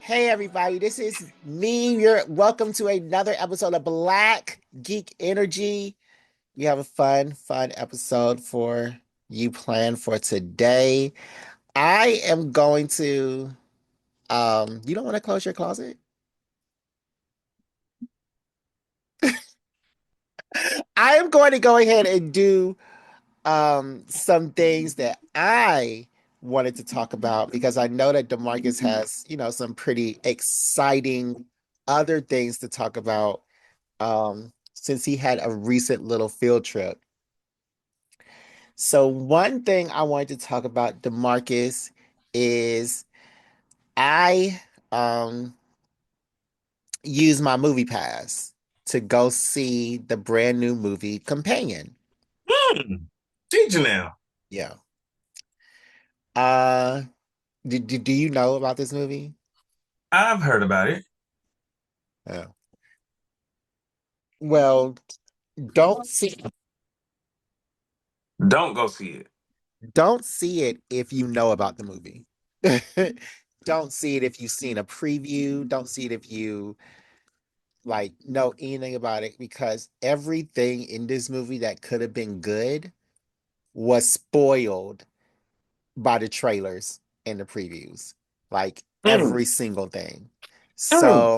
Hey everybody, this is me. You're welcome to another episode of Black Geek Energy. We have a fun episode for you planned for today. I am going to you don't want to close your closet? I am going to go ahead and do some things that I wanted to talk about because I know that DeMarcus has, some pretty exciting other things to talk about since he had a recent little field trip. So one thing I wanted to talk about, DeMarcus, is I used my movie pass to go see the brand new movie Companion. Hmm. Teacher now. Yeah. Uh, do you know about this movie? I've heard about it. Yeah. Well, don't see Don't go see it. don't see it if you know about the movie. Don't see it if you've seen a preview. Don't see it if you know anything about it because everything in this movie that could have been good was spoiled by the trailers and the previews. Like Mm, every single thing. mm,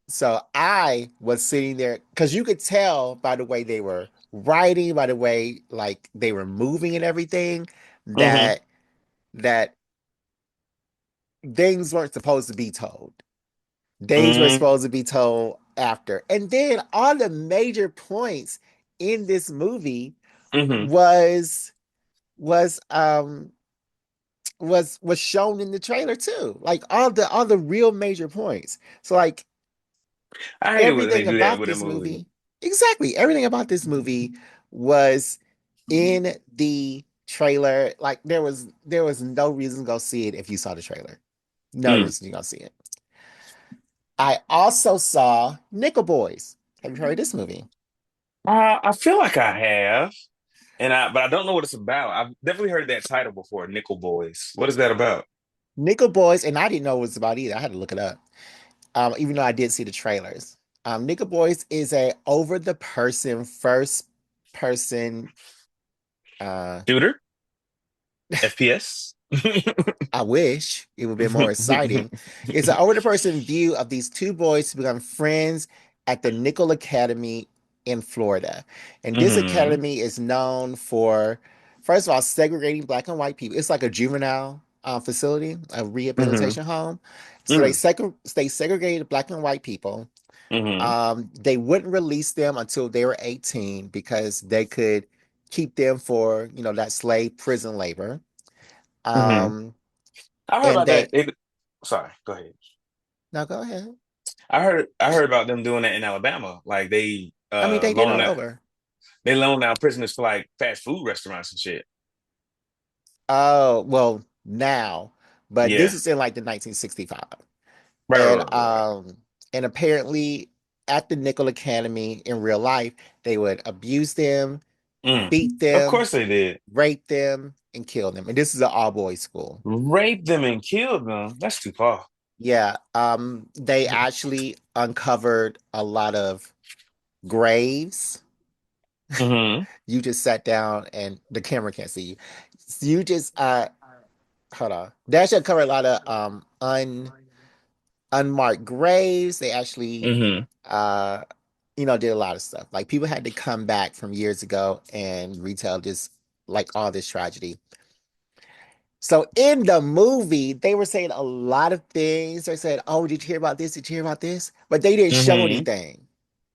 So I was sitting there because you could tell by the way they were writing, by the way like they were moving and everything, mm-hmm, that things weren't supposed to be told. Things were mm, supposed to be told after. And then all the major points in this movie mm-hmm. was was um was shown in the trailer too. Like all the real major points. So like I hate it when they everything do that about with a this movie. movie, exactly, everything about this movie was in the trailer. Like there was no reason to go see it if you saw the trailer. No Mm. reason to go see it. I also saw Nickel Boys. Have you heard of this movie? I feel like I have, but I don't know what it's about. I've definitely heard that title before, Nickel Boys. What is that about? Nickel Boys, and I didn't know what it was about either. I had to look it up. Even though I did see the trailers. Nickel Boys is a over the person first person uh Shooter? FPS? I wish it would be more exciting. It's an over the person view of these two boys who become friends at the Nickel Academy in Florida. And this Mm-hmm, academy is known for, first of all, segregating black and white people. It's like a juvenile facility, a mm-hmm, rehabilitation home. So mm, they segregated black and white people. mm-hmm, They wouldn't release them until they were 18 because they could keep them for, that slave prison labor. mm-hmm. Um, I heard and about that. they Sorry, go ahead. Now go ahead. I heard about them doing that in Alabama. Like they I mean, they did loan all out over. they loan out prisoners for like fast food restaurants and shit. Oh, well, now, but this Yeah. is in like the 1965. Right, right, And right, right, right. apparently at the Nickel Academy in real life, they would abuse them, Mm. beat Of them, course they did. rape them, and kill them. And this is an all boys school. Raped them and killed them. That's too far. Yeah, they actually uncovered a lot of graves. Hmm. You just sat down and the camera can't see you. You just hold on. They actually uncovered a lot of unmarked graves. They actually Hmm. uh did a lot of stuff. Like people had to come back from years ago and retell this like all this tragedy. So in the movie, they were saying a lot of things. They said, "Oh, did you hear about this? Did you hear about this?" But they didn't show Hmm. anything.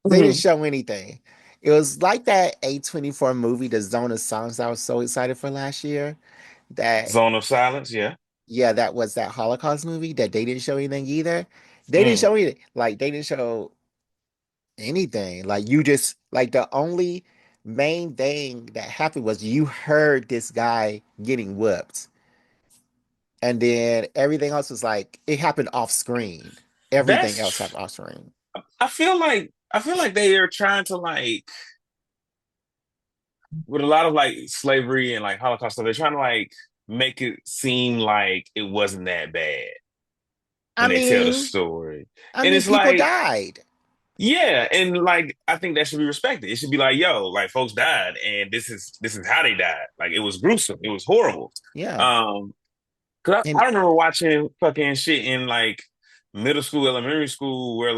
They didn't Hmm. show anything. It was like that A24 movie, The Zone of Silence, that I was so excited for last year. That Zone of silence. Yeah. Yeah, that was that Holocaust movie that they didn't show anything either. They didn't Mm. show anything. Like they didn't show anything. Like you just like the only main thing that happened was you heard this guy getting whooped. And then everything else was like it happened off screen. Everything else That's. happened off screen. I feel like they are trying to like with a lot of like slavery and like Holocaust stuff. They're trying to like make it seem like it wasn't that bad. I when they tell the mean, story. And it's people like, died. yeah, and like I think that should be respected. It should be like, yo, like folks died, and this is how they died. Like it was gruesome, it was horrible. Yeah. Um, cause I, And I remember watching fucking shit in like middle school, elementary school, where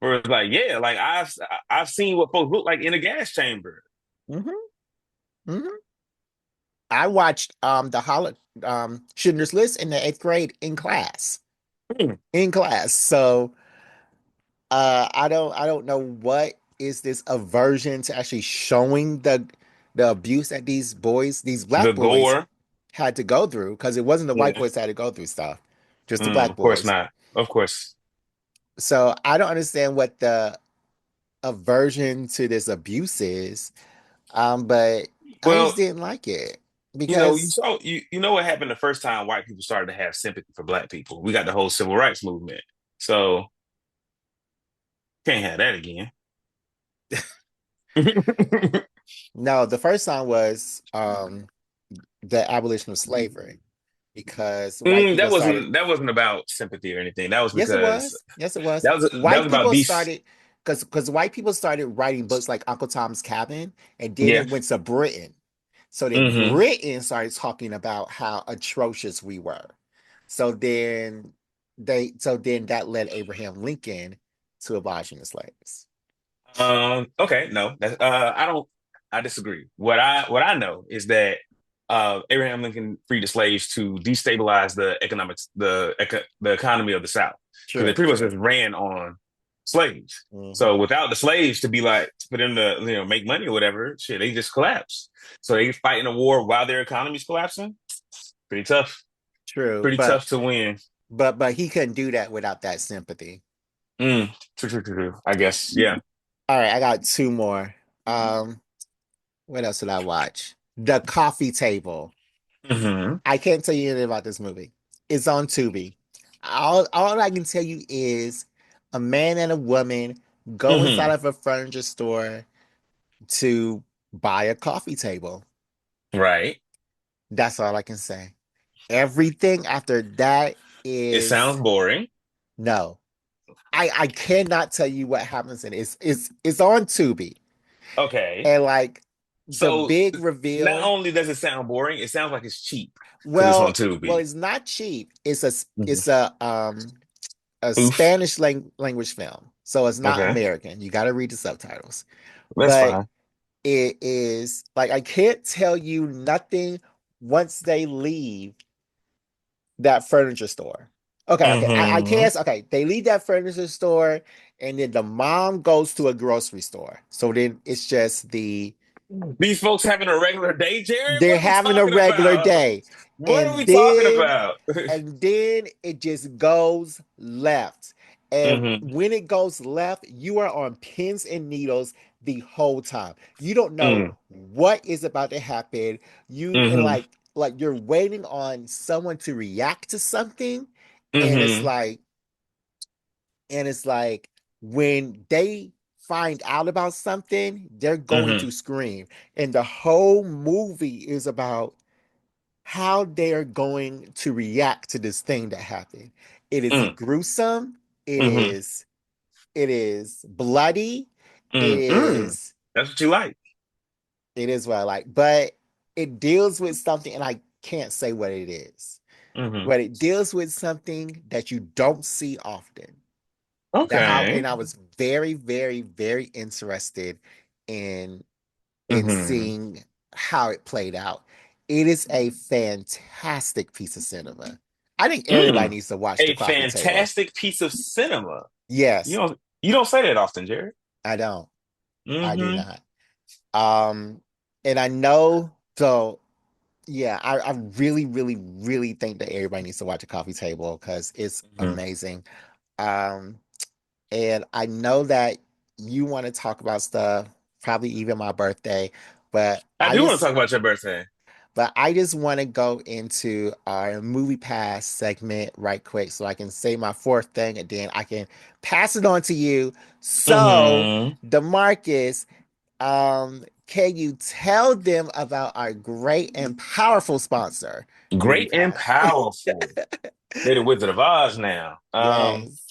it's like, yeah, like I've seen what folks look like in a gas chamber. mhm, mhm. I watched Schindler's List in the eighth grade in class. Hmm. In class. So I don't know what is this aversion to actually showing the abuse that these The black boys gore, had to go through, because it wasn't the white yeah, boys that had to go through stuff, just the black of course boys. not, of course. So I don't understand what the aversion to this abuse is. But I just Well, didn't like it you because saw you know what happened the first time white people started to have sympathy for black people. We got the whole civil rights movement, so can't have that again. no, the first time was the abolition of slavery, because white That people started. wasn't about sympathy or anything. That was Yes, it because was. Yes, it was. that was White about people these. started because white people started writing books like Uncle Tom's Cabin, and then Yeah. it went to Britain. So then Hmm. Britain started talking about how atrocious we were. So then so then that led Abraham Lincoln to abolishing the slaves. Okay. No. I don't. I disagree. What I know is that Abraham Lincoln freed the slaves to destabilize the economy of the South because they True, pretty much true. just ran on slaves. Hmm. So without the slaves to be like for them to make money or whatever, shit, they just collapse. So they fighting a war while their economy's collapsing. Pretty tough. True, Pretty tough to win. but he couldn't do that without that sympathy. Mm, true, true, true, true. I guess. Yeah. All right, I got two more. Um, what else did I watch? The Coffee Table. Hmm. I can't tell you anything about this movie. It's on Tubi. All I can tell you is a man and a woman go inside Hmm. of a furniture store to buy a coffee table. Right. That's all I can say. Everything after that It is sounds boring. no. I cannot tell you what happens in it. It's on Tubi. Okay. And like the So big not reveal, only does it sound boring, it sounds like it's cheap because it's on well, Tubi. it's not cheap. Mhm. It's a Oof. Spanish language film. So it's not Okay. American. You got to read the subtitles. That's But fine. it is like I can't tell you nothing once they leave that furniture store. Okay. I Hmm. can't. Okay, they leave that furniture store, and then the mom goes to a grocery store. So then it's just These folks having a regular day, Jared? they're What are we having a talking regular about? day, What are and we talking about? then it just goes left. And Hmm. when it goes left, you are on pins and needles the whole time. You don't know Mm. what is about to happen. You and Hmm. like you're waiting on someone to react to something, and Hmm. it's like when they find out about something, they're going Hmm. to scream. And the whole movie is about how they're going to react to this thing that happened. It is Mm. gruesome. It Hmm. is it is bloody. It Mm. Mm. is That's what you like. it is what I like, but it deals with something, and I can't say what it is. Hmm. But it deals with something that you don't see often. That how Okay. and I was very, very, very interested in Hmm. seeing how it played out. It is a fantastic piece of cinema. I think everybody Mm. needs to watch The A Coffee Table. fantastic piece of cinema. You Yes, don't you don't say that often, Jared. I don't. I do Hmm. not. Um, and I know so yeah, I really, really, really think that everybody needs to watch The Coffee Table because it's Hmm. amazing. Um, and I know that you want to talk about stuff, probably even my birthday, but I I do want to just talk about your birthday. want to go into our movie pass segment right quick so I can say my fourth thing, and then I can pass it on to you. So, Hmm. DeMarcus, Can you tell them about our great and powerful sponsor, Movie Great and Pass? powerful. They're the Wizard of Oz now. Yes.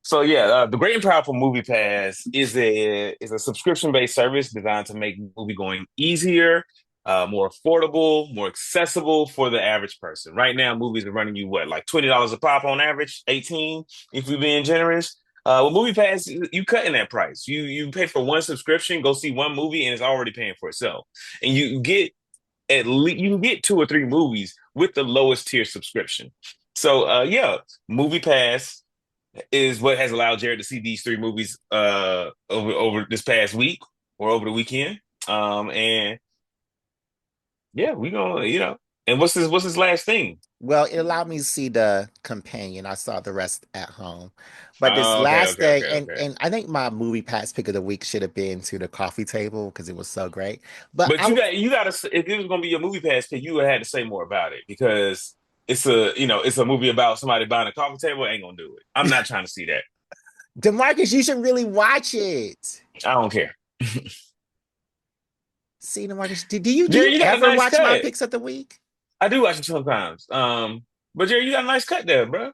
So yeah, the Great and Powerful Movie Pass is a subscription based service designed to make movie going easier, more affordable, more accessible for the average person. Right now, movies are running you what, like $20 a pop on average, 18 if you're being generous. With Movie Pass, you cut in that price. You pay for one subscription, go see one movie, and it's already paying for itself. And you get at least you can get two or three movies with the lowest tier subscription. So yeah, Movie Pass is what has allowed Jared to see these three movies over this past week or over the weekend. And yeah, we gonna And what's his last thing? Well, it allowed me to see the companion. I saw the rest at home. But this Oh, okay, last okay, thing, okay, and okay. and I think my movie pass pick of the week should have been to the coffee table because it was so great. But But you gotta if it was gonna be your movie pass pick, you would have had to say more about it because it's a movie about somebody buying a coffee table. Ain't gonna do it. I'm not trying to see that. DeMarcus, you should really watch it. I don't care. See, DeMarcus, do you Jerry, you got a ever nice watch my cut. picks of the week? I do watch it sometimes. But Jerry, you got a nice cut there, bro.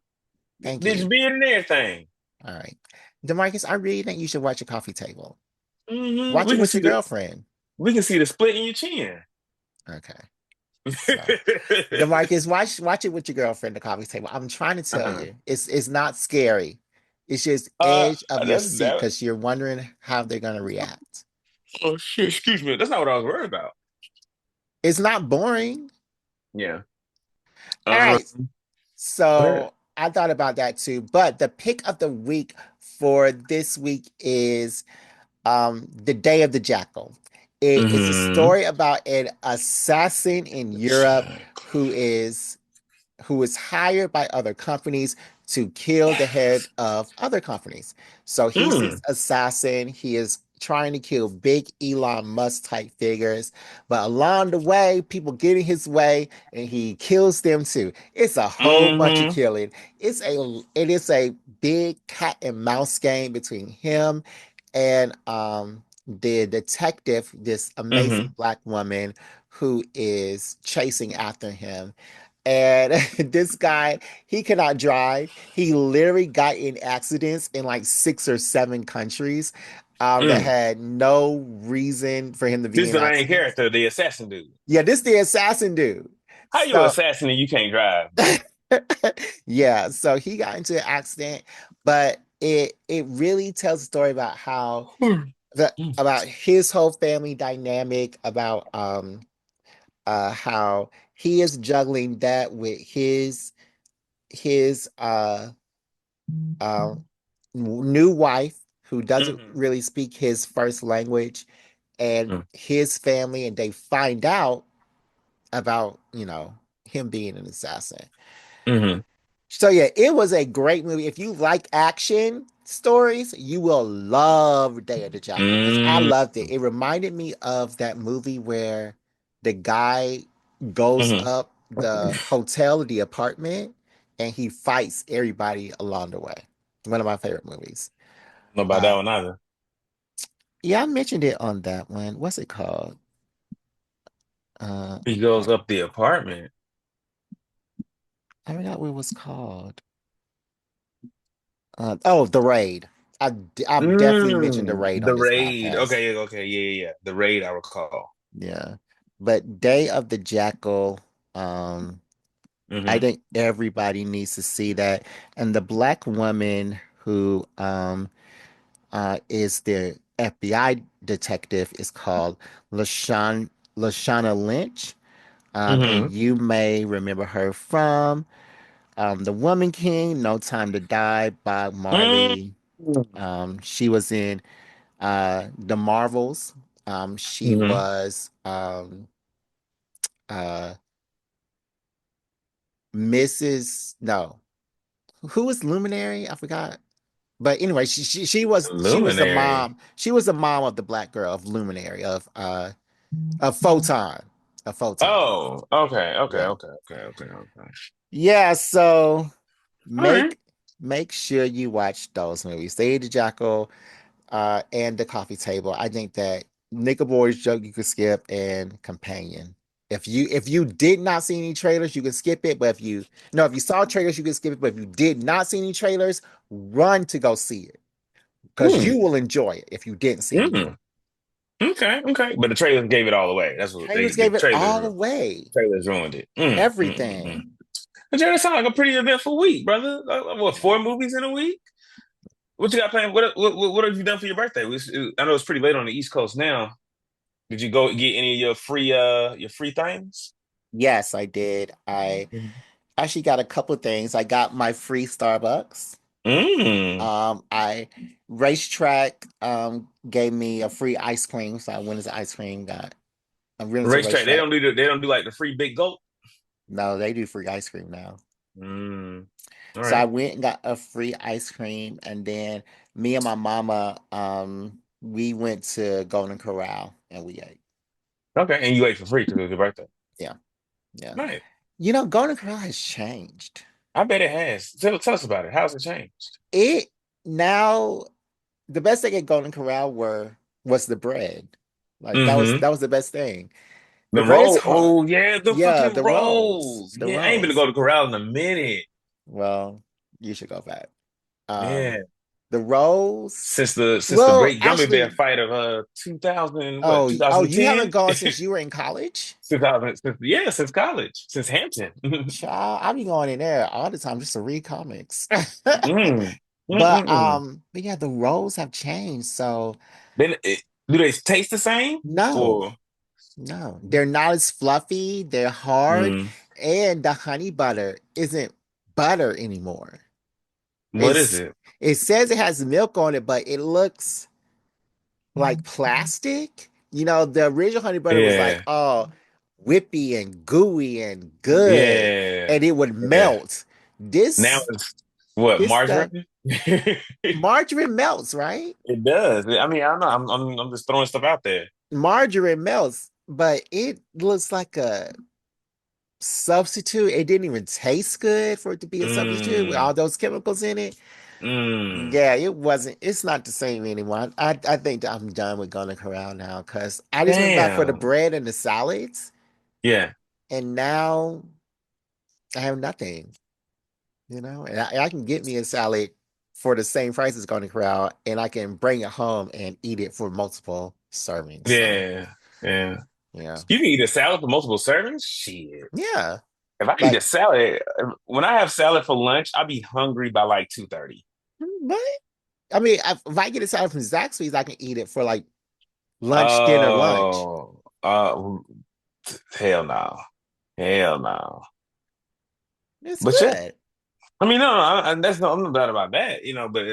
Thank Did your you. beard and everything. All right. DeMarcus, I really think you should watch a coffee table. Watch We it can with see your the girlfriend. we can see the split in your chin. Okay. So DeMarcus, watch it with your girlfriend, the coffee table. I'm trying to tell uh-uh. you, it's not scary. It's just Uh, edge of your that's seat that. because you're wondering how they're gonna react. Oh shit! Excuse me. That's not what I was worried about. It's not boring. Yeah. All Um. right. Go ahead. So I thought about that too. But the pick of the week for this week is The Day of the Jackal. It is a Mm-hmm. story about an assassin in Europe who is hired by other companies to kill the head of other companies. So he's this Mm. assassin. He is trying to kill big Elon Musk type figures, but along the way, people get in his way and he kills them too. It's a whole bunch of Mm-hmm. killing. It is a big cat and mouse game between him and the detective, this amazing Mm-hmm. black woman who is chasing after him. And this guy, he cannot drive. He literally got in accidents in like 6 or 7 countries that Mm. had no reason for him to This be is in the main accidents. character, the assassin dude. Yeah, this the assassin dude. How you So assassin and you can't drive, bro? yeah, so he got into an accident, but it really tells a story about how about his whole family dynamic, about how he is juggling that with his uh, new wife who doesn't Mm-hmm. really speak his first language and his family, and they find out about him being an assassin. Mm-hmm. So yeah, it was a great movie. If you like action stories, you will love Day of the Jackal because I Mm-hmm. loved it. It reminded me of that movie where the guy goes Mm-hmm. up the hotel, the apartment, and he fights everybody along the way. One of my favorite movies. Know about that Uh, one either. yeah, I mentioned it on that one. What's it called? Uh, He goes up the apartment. I forgot what it was called. Oh, The Raid. I've definitely mentioned The Raid on The this raid. podcast. Okay, okay, yeah, yeah, yeah. The raid I recall. Yeah. But Day of the Jackal, um, I Mm-hmm. think everybody needs to see that. And the black woman who is the FBI detective is called Lashana Lynch. And Mm-hmm. you may remember her from The Woman King, No Time to Die, Bob Marley. She was in The Marvels. She Mm-hmm. was uh, Mrs. No, who was Luminary? I forgot. But anyway, she was the Luminary. mom. She was the mom of the black girl of Luminary of Photon, of Photon. Oh, okay, okay, Yeah, okay, okay, okay, okay. yeah. So All right. make make sure you watch those movies, Day of the Jackal, and The Coffee Table. I think that Nickel Boys joke you could skip, and Companion. If you did not see any trailers, you can skip it. But if you no, if you saw trailers, you can skip it. But if you did not see any trailers, run to go see it because Mm, you will enjoy it if you didn't see anything. mm. Okay, okay. But the trailers gave it all away. That's what Trailers the gave it all away, trailers ruined it. everything. But yeah, that sounds like a pretty eventful week, brother. What, Yeah. 4 movies in a week? What you got planned? What have you done for your birthday? I know it's pretty late on the East Coast now. Did you go get any of your free things? Yes, I did. I actually got a couple things. I got my free Starbucks. Mm. I racetrack gave me a free ice cream, so I went as ice cream. I went into Racetrack. They racetrack. don't they don't do like the free big gulp. No, they do free ice cream now. Mm. All So I right. went and got a free ice cream, and then me and my mama, we went to Golden Corral and we ate. Okay. And you ate for free because it was your birthday. Yeah, yeah. Nice. Golden Corral has changed. I bet it has. Tell us about it. How's it changed? It now the best thing at Golden Corral was the bread. Like Mm-hmm. that was the best thing. The The bread is roll. hard. Oh yeah, the Yeah, fucking the rolls. rolls. The Yeah, I ain't been to go rolls. to Corral in a minute. Well, you should go back. Um, Yeah. the rolls. Since the Well, great gummy bear actually, fight of 2000 what oh, you haven't 2010 gone since you were in college? 2000 since college since Hampton. Child, I be going in there all the time just to read comics. mm. But Mm-mm-mm. but yeah, the roles have changed. So Then do they taste the same no, or no, they're not as fluffy, they're hard, mm, and the honey butter isn't butter anymore. what is It's it? it says it has milk on it, but it looks like plastic. The original honey butter was like, Yeah, oh, whippy and gooey and good, yeah, and it would yeah. melt. Now This it's what this stuff, margarine? margarine melts, right? It does. I mean, I don't know. I'm just throwing stuff out there. Margarine melts, but it looks like a substitute. It didn't even taste good for it to be a substitute with Mm, all those chemicals in it. mm, Yeah, it wasn't. It's not the same anymore. I think that I'm done with Golden Corral now because I just went back for the damn. bread and the salads, Yeah, and now I have nothing. And I can get me a salad for the same price as Golden Corral, and I can bring it home and eat it for multiple servings. So yeah, yeah. yeah, You can eat a salad for multiple servings? Shit. yeah. If I eat a Like, salad, when I have salad for lunch, I'll be hungry by like 2:30. what? I mean, if I get a salad from Zaxby's, I can eat it for like lunch, dinner, lunch. Oh, hell no. Hell no. It's But yeah, good. I mean, no, that's no, I'm not bad about that, but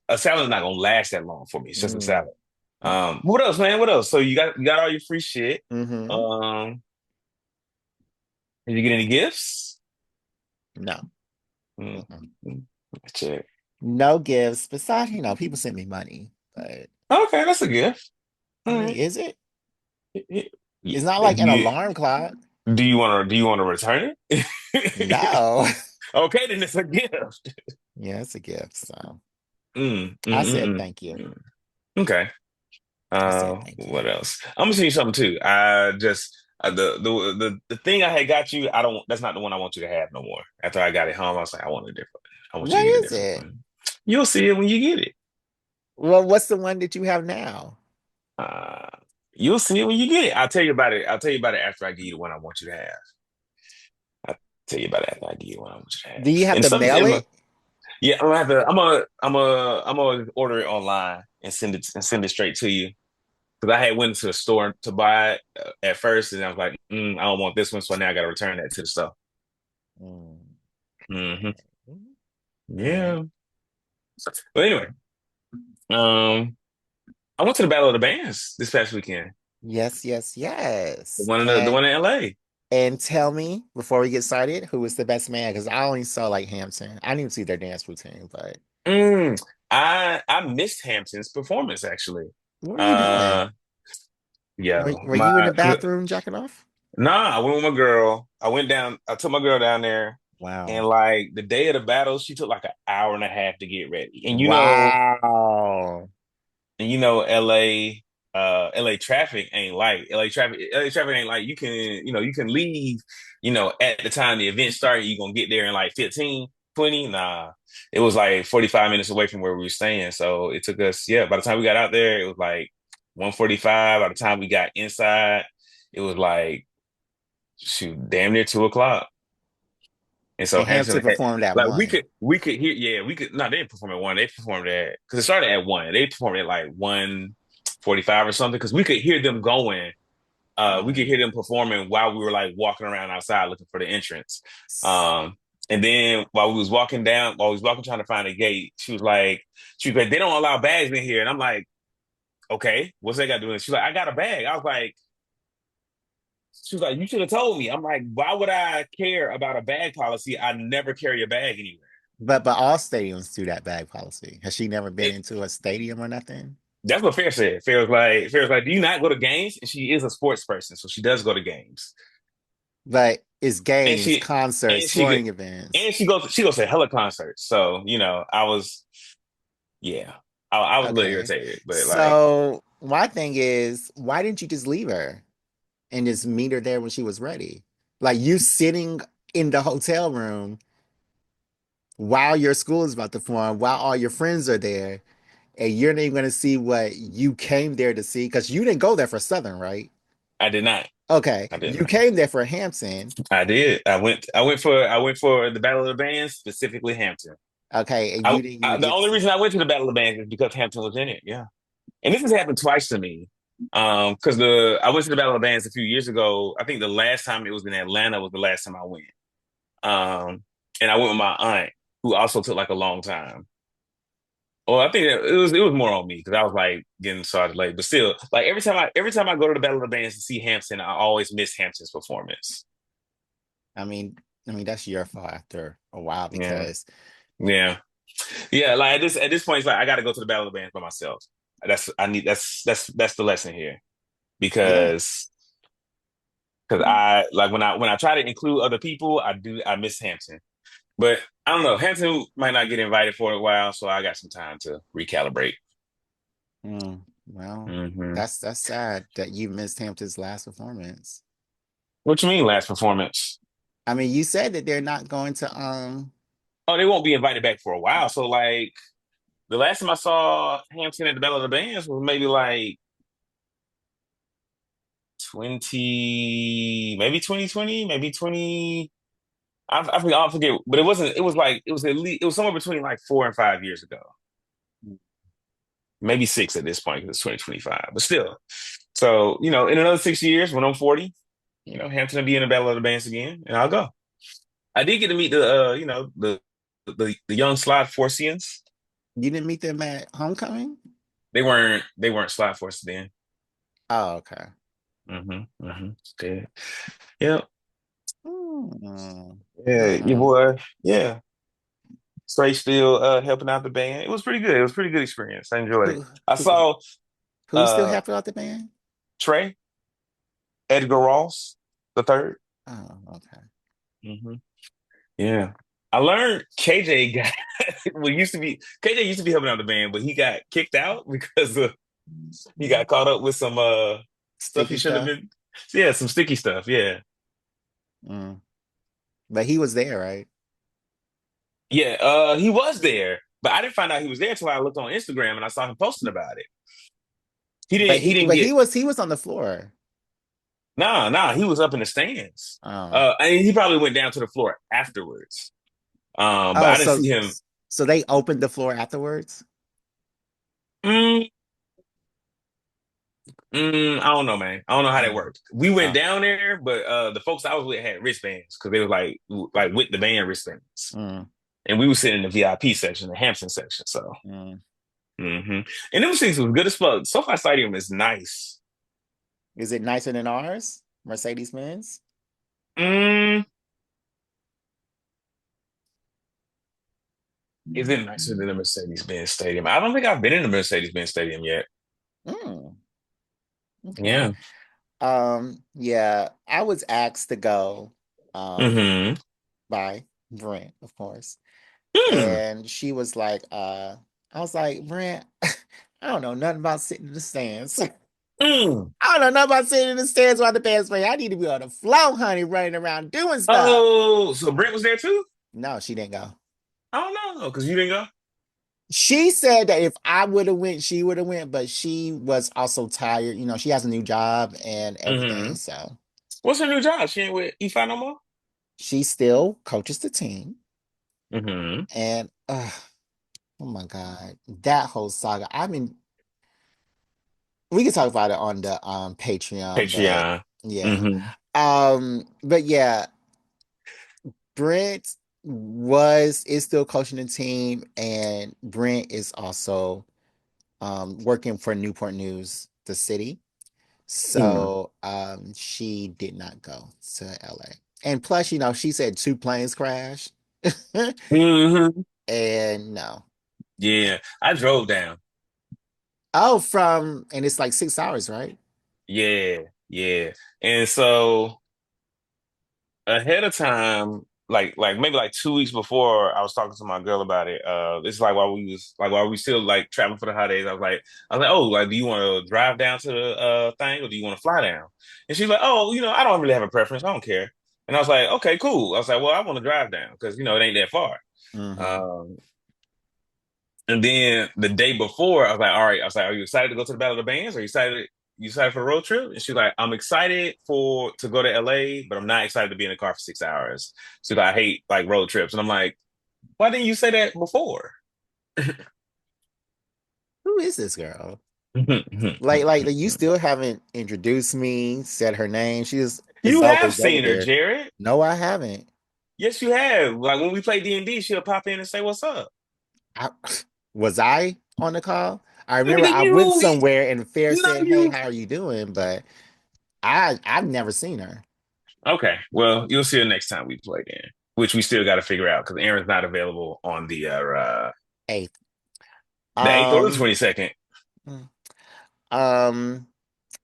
a salad's not gonna last that long for me. It's just a Mm. salad. What else, man? What else? So you got all your free shit. Mm-hmm. Um, did you get any gifts? No. Mm, Mm-mm. check. No gifts. Besides, people send me money, but Okay, that's a gift. I All mean, right. is it? Yeah. It's not Do like an you alarm clock. do you want to return it? No. Okay, then it's a gift. Yeah, it's a gift. So Mm, mm, I mm, said mm, thank you. mm. Okay. I said thank you. What else? I'm gonna send you something too. I just the thing I had got you. I don't. That's not the one I want you to have no more. After I got it home, I was like, I want a different. I want you What to get a is different it? one. You'll see it when you get it. Well, what's the one that you have now? Uh, you'll see it when you get it. I'll tell you about it. I'll tell you about it after I give you the one I want you to have. I'll tell you about it after I give you the one I want you to have. Do you have And to some, mail it? yeah, I'm gonna have to. I'm gonna order it online and send it straight to you. Because I had went to the store to buy it at first, and I was like, I don't want this one, so now I got to return that to the store. Mm, Hmm. okay. All right. Yeah. But anyway, um, I went to the Battle of the Bands this past weekend. Yes, yes, The yes. one in the one in LA. And tell me before we get started, who was the best man? Because I only saw like Hampton. I didn't even see their dance routine, but Mm, I missed Hampton's performance actually. what were you doing? Uh, Were, yeah, were you in the bathroom jacking off? nah, I went with my girl. I went down. I took my girl down there, and Wow. like the day of the battle, she took like an hour and a half to get ready. And Wow. LA. LA traffic ain't like LA traffic ain't like you can leave, at the time the event started, you're gonna get there in like 15, 20. Nah. It was like 45 minutes away from where we were staying. So it took us, yeah, by the time we got out there, it was like 1:45. By the time we got inside, it was like shoot, damn near 2 o'clock. And so And Hampton Hampton had, performed at like one. we could hear, yeah, we could no, they didn't perform at one. They performed at because it started at one. They performed at like 1:45 or something because we could hear them going. We could hear them performing while we were like walking around outside looking for the entrance. Um, and then while we was walking trying to find a gate, she was like, they don't allow bags in here. And I'm like, okay, what's that got to do with it? She's like, I got a bag. I was like, she was like, you should have told me. I'm like, why would I care about a bag policy? I never carry a bag anywhere. But all stadiums do that bag policy. Has she never been It, into a stadium or nothing? that's what Fair said. Fair was like, do you not go to games? And she is a sports person, so she does go to games. But it's And games, she concerts, and she go- sporting events. and she goes to hella concerts. So, I was yeah. I was a little Okay. irritated, but like So my thing is, why didn't you just leave her and just meet her there when she was ready? Like you sitting in the hotel room while your school is about to form, while all your friends are there, and you're not even going to see what you came there to see because you didn't go there for Southern, right? I did not. Okay, I did you not. came there for Hampton. I did. I went for the Battle of the Bands, specifically Hampton. Okay, and you didn't even The get to only see. reason I went to the Battle of the Bands is because Hampton was in it. Yeah. And this has happened twice to me. Because the I went to the Battle of the Bands a few years ago. I think the last time it was in Atlanta was the last time I went. Um, and I went with my aunt, who also took like a long time. Well, I think it was more on me because I was like getting started late. But still, like every time I go to the Battle of the Bands to see Hampton, I always miss Hampton's performance. I mean, that's your fault after a while Yeah, because yeah, yeah. Like at this point, it's like I got to go to the Battle of the Bands by myself. That's the lesson here yeah. because I like when I try to include other people, I miss Hampton. But I don't know. Hampton might not get invited for a while, so I got some time to recalibrate. Well, Hmm. that's sad that you missed Hampton's last performance. What you mean last performance? I mean, you said that they're not going to Oh, they won't be invited back for a while. So like the last time I saw Hampton at the Battle of the Bands was maybe like maybe 2020, maybe 20. I forget, but it wasn't. It was like it was at least it was somewhere between like 4 and 5 years ago, maybe six at this point because it's 2025. But still, so in another 6 years when I'm 40, Hampton will be in the Battle of the Bands again, and I'll go. I did get to meet the young Slide Forcians. you didn't meet them at homecoming? They weren't Slide Force then. Oh, okay. Okay. Yeah. Hmm. Yeah, your Hmm. boy. Yeah. Straight still helping out the band. It was pretty good. It was a pretty good experience. I enjoyed it. Who I who saw who still uh happy about the band? Trey, Edgar Ross, the third. Oh, okay. Hmm. Yeah. I learned KJ got well used to be KJ used to be helping out the band, but he got kicked out because he got caught up with some stuff he Sticky shouldn't have stuff. been. Yeah, some sticky stuff. Yeah. Mm. But he was there, right? Yeah, he was there, but I didn't find out he was there until I looked on Instagram and I saw him posting about it. He But didn't he he didn't but get he was on the floor. nah, he was up in the stands. Oh. And he probably went down to the floor afterwards. But Oh, I didn't see him. so they opened the floor afterwards? Mm, I don't know, man. I don't know how that Mm. worked. We went Oh. down there, but the folks I was with had wristbands because they were like with the band wristbands, Mm. and we were sitting in the VIP section, the Hampton section. So, Mm. and them things was good as fuck. SoFi Stadium is nice. Is it nicer than ours? Mercedes-Benz? Mm, is it nicer than the Mercedes-Benz Stadium? I don't think I've been in the Mercedes-Benz Stadium yet. Mm. Okay. Yeah. Yeah, I was asked to go um Hmm. by Brent, of course. Hmm. And she was like, I was like, Brent, I don't know nothing about sitting in the stands. Mm. I don't know about sitting in the stands while the band's playing. I need to be on the floor, honey, running around doing stuff. Oh, so Brent was there too? No, she didn't go. I don't know because you didn't go. She said that if I would have went, she would have went, but she was also tired. You know, she has a new job and everything, Hmm. so What's her new job? She ain't with E5 no more. she still coaches the team. Hmm. And oh my God, that whole saga. I mean, we can talk about it on the Patreon, but Patreon. yeah. Hmm. But yeah, Brent is still coaching the team, and Brent is also working for Newport News, the city. So she did not go to LA. And plus, you know, she said two planes crashed. Hmm. And no. Yeah, I drove down. Oh, and it's like 6 hours, right? Yeah, yeah. And so ahead of time, like maybe like 2 weeks before, I was talking to my girl about it. This is while we still like traveling for the holidays. I was like, oh, like, do you want to drive down to the thing or do you want to fly down? And she's like, oh, I don't really have a preference. I don't care. And I was like, okay, cool. I was like, well, I want to drive down because it ain't that far. Mm-hmm. Um, and then the day before, I was like, all right. I was like, are you excited to go to the Battle of the Bands? Are you excited for a road trip? And she's like, I'm excited to go to LA, but I'm not excited to be in the car for 6 hours. She's like, I hate like road trips. And I'm like, why didn't you say that before? Who is this girl? Like you still haven't introduced me, said her name. She is You have always over seen her, there. Jared. No, I haven't. Yes, you have. Like when we play D&D, she'll pop in and say, what's up? I, was I on the call? I remember Nigga, I went you, somewhere and Fair no, said, "Hey, you. how are you doing?" But I've never seen her. Okay, well, you'll see her next time we play then, which we still got to figure out because Aaron's not available on Hey, the 8th or the um, 22nd. mm, um,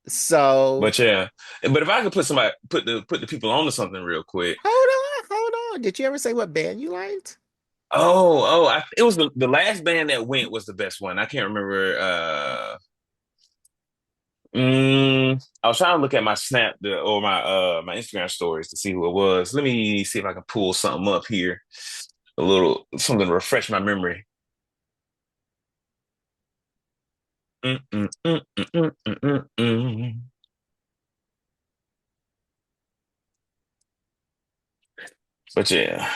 so But yeah, but if I could put the people onto something real quick. hold on. Did you ever say what band you liked? It was the last band that went was the best one. I can't remember. I was trying to look at my or my Instagram stories to see who it was. Let me see if I can pull something up here. A little something to refresh my memory. Mm, mm, mm, mm, mm, mm, mm, mm. But yeah,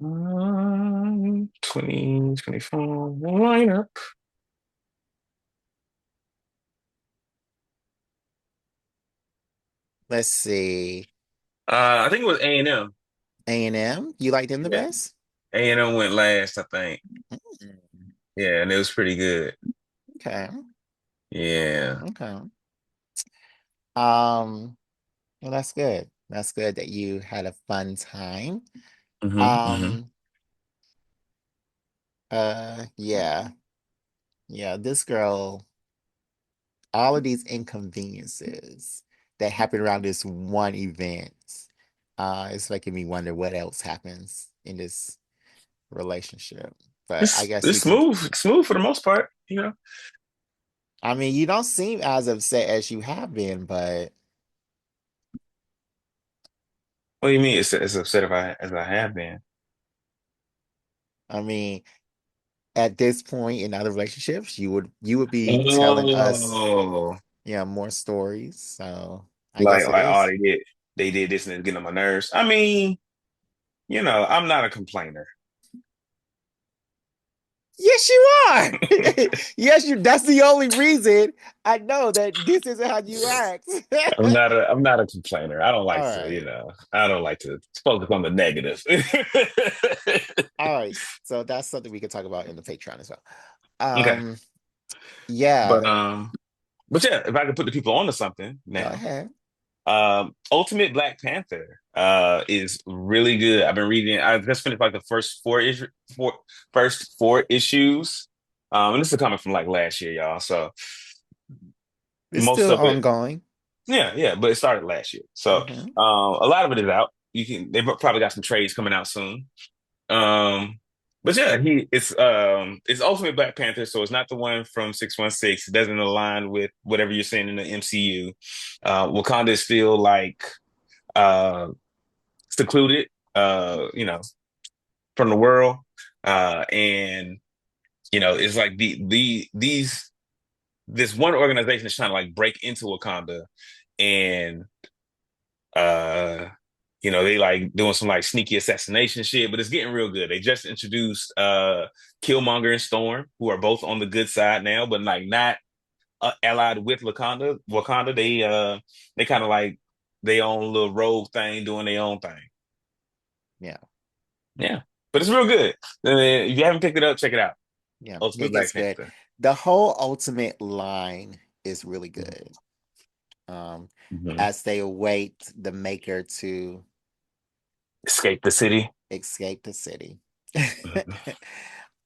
2024 lineup. Let's see. I think it was A&M. A&M. You like them the Yeah, best? A&M went last, I think. Mm, Yeah, and it was pretty good. okay. Yeah. Okay. Um, well, that's good. That's good that you had a fun time. Hmm. Um, yeah. Yeah, this girl, all of these inconveniences that happen around this one event, it's making me wonder what else happens in this relationship. But I guess It's we can, smooth for the most part. I mean, you don't seem as upset as you have been, but What do you mean? It's upset as I have been. I mean, at this point in other relationships, you would be telling us, Oh, yeah, more stories. So I guess it like oh is. they did this and it's getting on my nerves. I mean, I'm not a complainer. Yes, you are. Yes, you. That's the only reason I know that this isn't how you act. I'm not a complainer. All right. I don't like to focus on the negative. All right. So that's something we can talk about in the Patreon as well. Okay. Um, yeah, But but yeah, if I could put the people onto something go now. ahead. Ultimate Black Panther is really good. I've been reading. I just finished like the first four issues. And this is coming from like last year, y'all. So It's most still of it, ongoing. yeah, but it started last year. So Hmm. a lot of it is out. They probably got some trades coming out soon. Um, But yeah, it's Ultimate Black Panther, so it's not the one from 616. It doesn't align with whatever you're saying in the MCU. Wakanda is still like uh secluded, from the world. And it's like these this one organization is trying to like break into Wakanda, and uh they like doing some like sneaky assassination shit, but it's getting real good. They just introduced Killmonger and Storm, who are both on the good side now, but like not allied with Wakanda. They kind of like their own little rogue thing, doing their own thing. Yeah, Yeah, but it's real good. If you haven't picked it up, check it out. yeah, Ultimate it Black gets good. Panther. The whole Ultimate line is really Mhm. good. Um, Mhm. as they await the maker to Escape the city. escape the city. Mhm.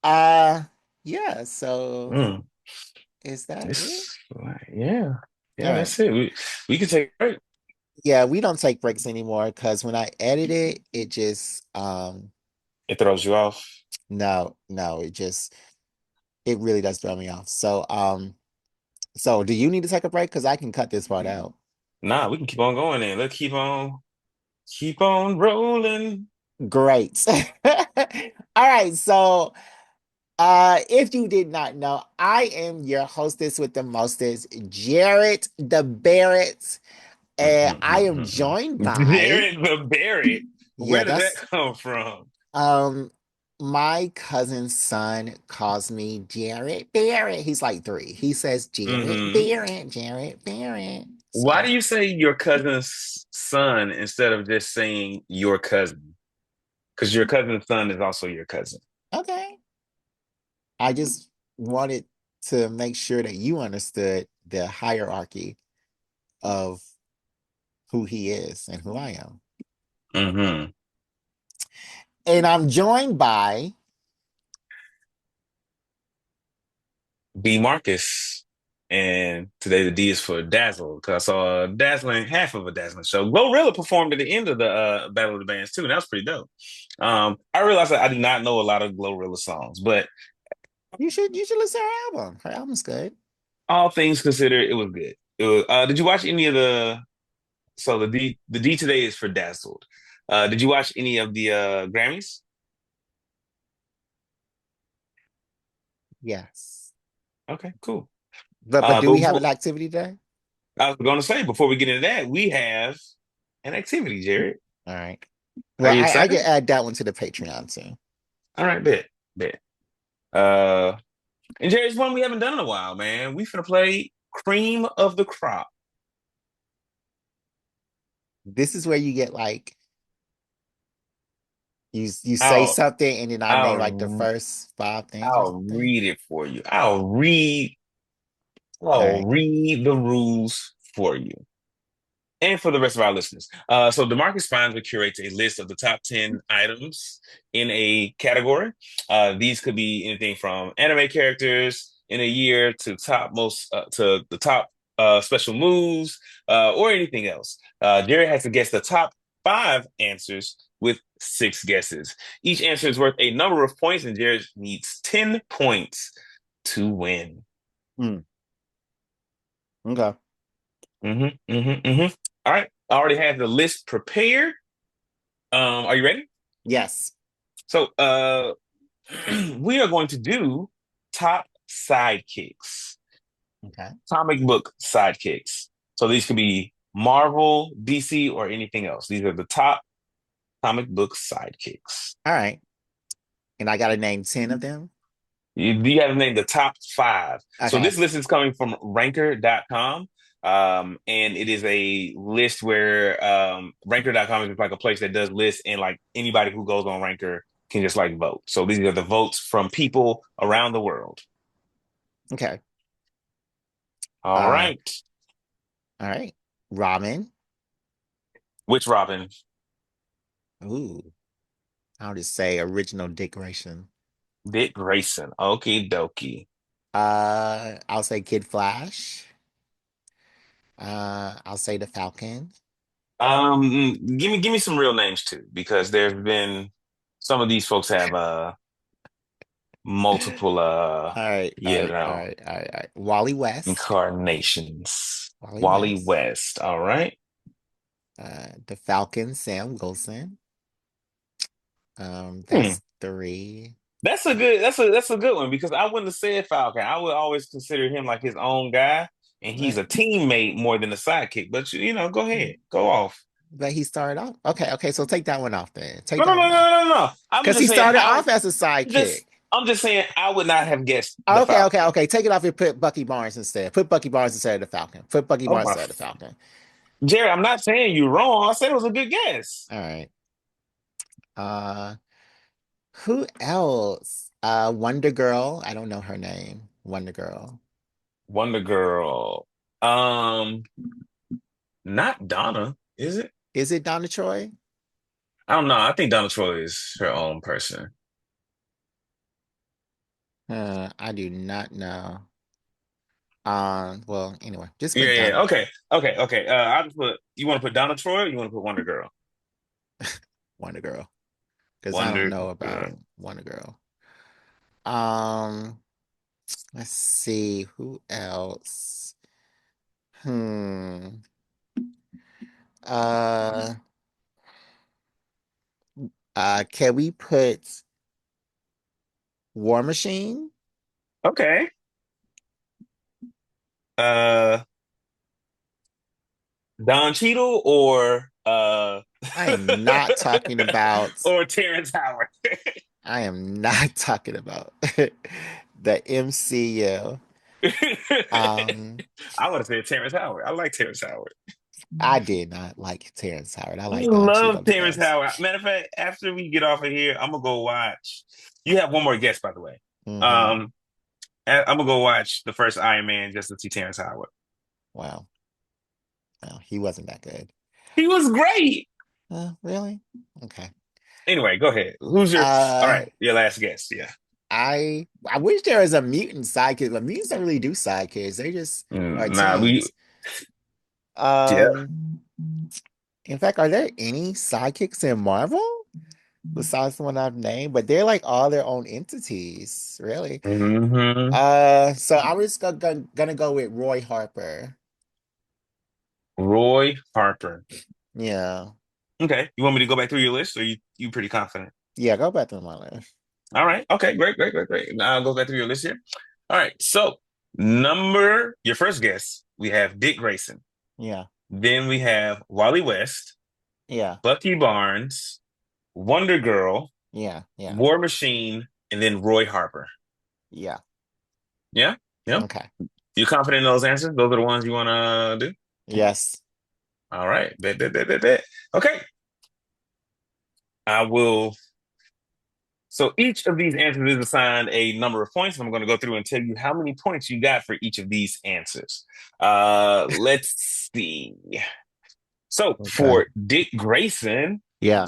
uh yeah, so Mm. is that it? It's yeah, All yeah. right. That's it. We can take a break. Yeah, we don't take breaks anymore because when I edit it, it just It throws you off. no, it really does throw me off. So do you need to take a break? Because I can cut this part out. Nah, we can keep on going then. Let's keep on rolling. Great. All right, so if you did not know, I am your hostess with the mostest, Jarrett the Barrett, and I am joined by, Jared the Barrett. yeah, Where did that that's come from? um my cousin's son calls me Jarrett Barrett. He's like 3. He says Jarrett Hmm. Barrett, Jarrett Barrett. Why So, do you say your cousin's son instead of just saying your cousin? Because your cousin's son is also your cousin. okay. I just wanted to make sure that you understood the hierarchy of who he is and who I am. Hmm. And I'm joined by, B Marcus. And today the D is for Dazzle because I saw a dazzling half of a dazzling show. Glorilla performed at the end of the Battle of the Bands too, and that was pretty dope. I realized that I do not know a lot of Glorilla songs, but you should listen to her album. Her album's good. all things considered, it was good. It was. Did you watch any of the? So the D today is for Dazzled. Did you watch any of the Grammys? Yes. Okay, cool. But do But we have before, an activity today? I was going to say before we get into that, we have an activity, Jared. All right. Are Well, you I can excited? add that one to the Patreon too. All right, bet. Uh, and Jared, it's one we haven't done in a while, man. We finna play Cream of the Crop. This is where you get like you say I'll something and then I name like the I'll first 5 things or I'll something. read it for you. All I'll right. read the rules for you. And for the rest of our listeners. So Demarcus Sponser curates a list of the top 10 items in a category. These could be anything from anime characters in a year to the top special moves or anything else. Jerry has to guess the top 5 answers with 6 guesses. Each answer is worth a number of points, and Jerry needs 10 points to win. Hmm. Okay. All right. I already have the list prepared. Are you ready? Yes. So, we are going to do top sidekicks, Okay. comic book sidekicks. So these could be Marvel, DC, or anything else. These are the top comic book sidekicks. All right. And I got to name 10 of them. You have to name the top 5. So Okay. this list is coming from ranker.com. And it is a list where ranker.com is just like a place that does lists, and like anybody who goes on ranker can just like vote. So these are the votes from people around the world. Okay. All Uh, right. all right. Ramen. Which Robin? Ooh. I'll just say original decoration. Dick Grayson. Okie dokie. I'll say Kid Flash. I'll say the Falcon. Give me some real names too, because there's been some of these folks have multiple All right, all you right, all know, right, all right, all right. Wally West. incarnations. Wally Wally West. West. All right. The Falcon, Sam Wilson. Hmm. That's three. That's a good one because I wouldn't have said Falcon. I would always consider him like his own guy, and he's But a teammate more than a sidekick. But you know, go ahead, go off. but he started off. Okay, okay, so take that one off then. Take No, no, that no, one no, off. no, no, no. I'm Because just he saying started how. off as a Just sidekick. I'm just saying I would not have guessed the Okay, okay, Falcon. okay. Take it off and put Bucky Barnes instead. Put Bucky Barnes instead of the Falcon. Put Bucky Oh Barnes my, instead of the Falcon. Jerry, I'm not saying you're wrong. I said it was a good guess. All right. Uh who else? Wonder Girl. I don't know her name. Wonder Girl. Wonder Girl. Um, Not Donna, is it? Is it Donna Troy? I don't know. I think Donna Troy is her own person. I do not know. Well, anyway, just Yeah, put yeah. Donna Okay, okay, okay. I just put. You want to put Donna Troy, or you want to put Wonder Girl? Wonder Girl. Because I don't Wonder know Girl. about Wonder Girl. Um, let's see who else. Hmm. Uh, can we put War Machine? Okay. Uh, Don Cheadle or I am not talking about. or Terrence Howard. I am not talking about the MCU. Um, I want to say Terrence Howard. I like Terrence Howard. I did not like Terrence Howard. I I like Don Cheadle love the Terrence best. Howard. Matter of fact, after we get off of here, I'm gonna go watch. You have one more guess, by the way. Mm-hmm. Um, I'm gonna go watch the first Iron Man just to see Terrence Howard. Wow. No, he wasn't that good. He was great. Really? Okay. Anyway, go ahead. Who's your? All Uh, right, your last guess. Yeah. I wish there was a mutant sidekick, but mutants don't really do sidekicks. They just are Nah, we. teams. Yeah. Um, in fact, are there any sidekicks in Marvel besides the one I've named? But they're like all their own entities, really. Hmm. So I'm just gonna go with Roy Harper. Roy Harper. Yeah. Okay. You want me to go back through your list, or you pretty confident? Yeah, go back to my list. All right. Okay. Great. Great. Great. Great. Now I'll go back through your list here. All right. So number your first guess, we have Dick Grayson. Yeah. Then we have Wally West, Yeah. Bucky Barnes, Wonder Girl, Yeah. Yeah. War Machine, and then Roy Harper. Yeah. Yeah. Yeah. Okay. You confident in those answers? Those are the ones you want to do? Yes. All right. Bet, bet, bet, bet, bet. Okay. I will. So each of these answers is assigned a number of points. I'm going to go through and tell you how many points you got for each of these answers. Let's see. So Okay. for Dick Grayson, Yeah.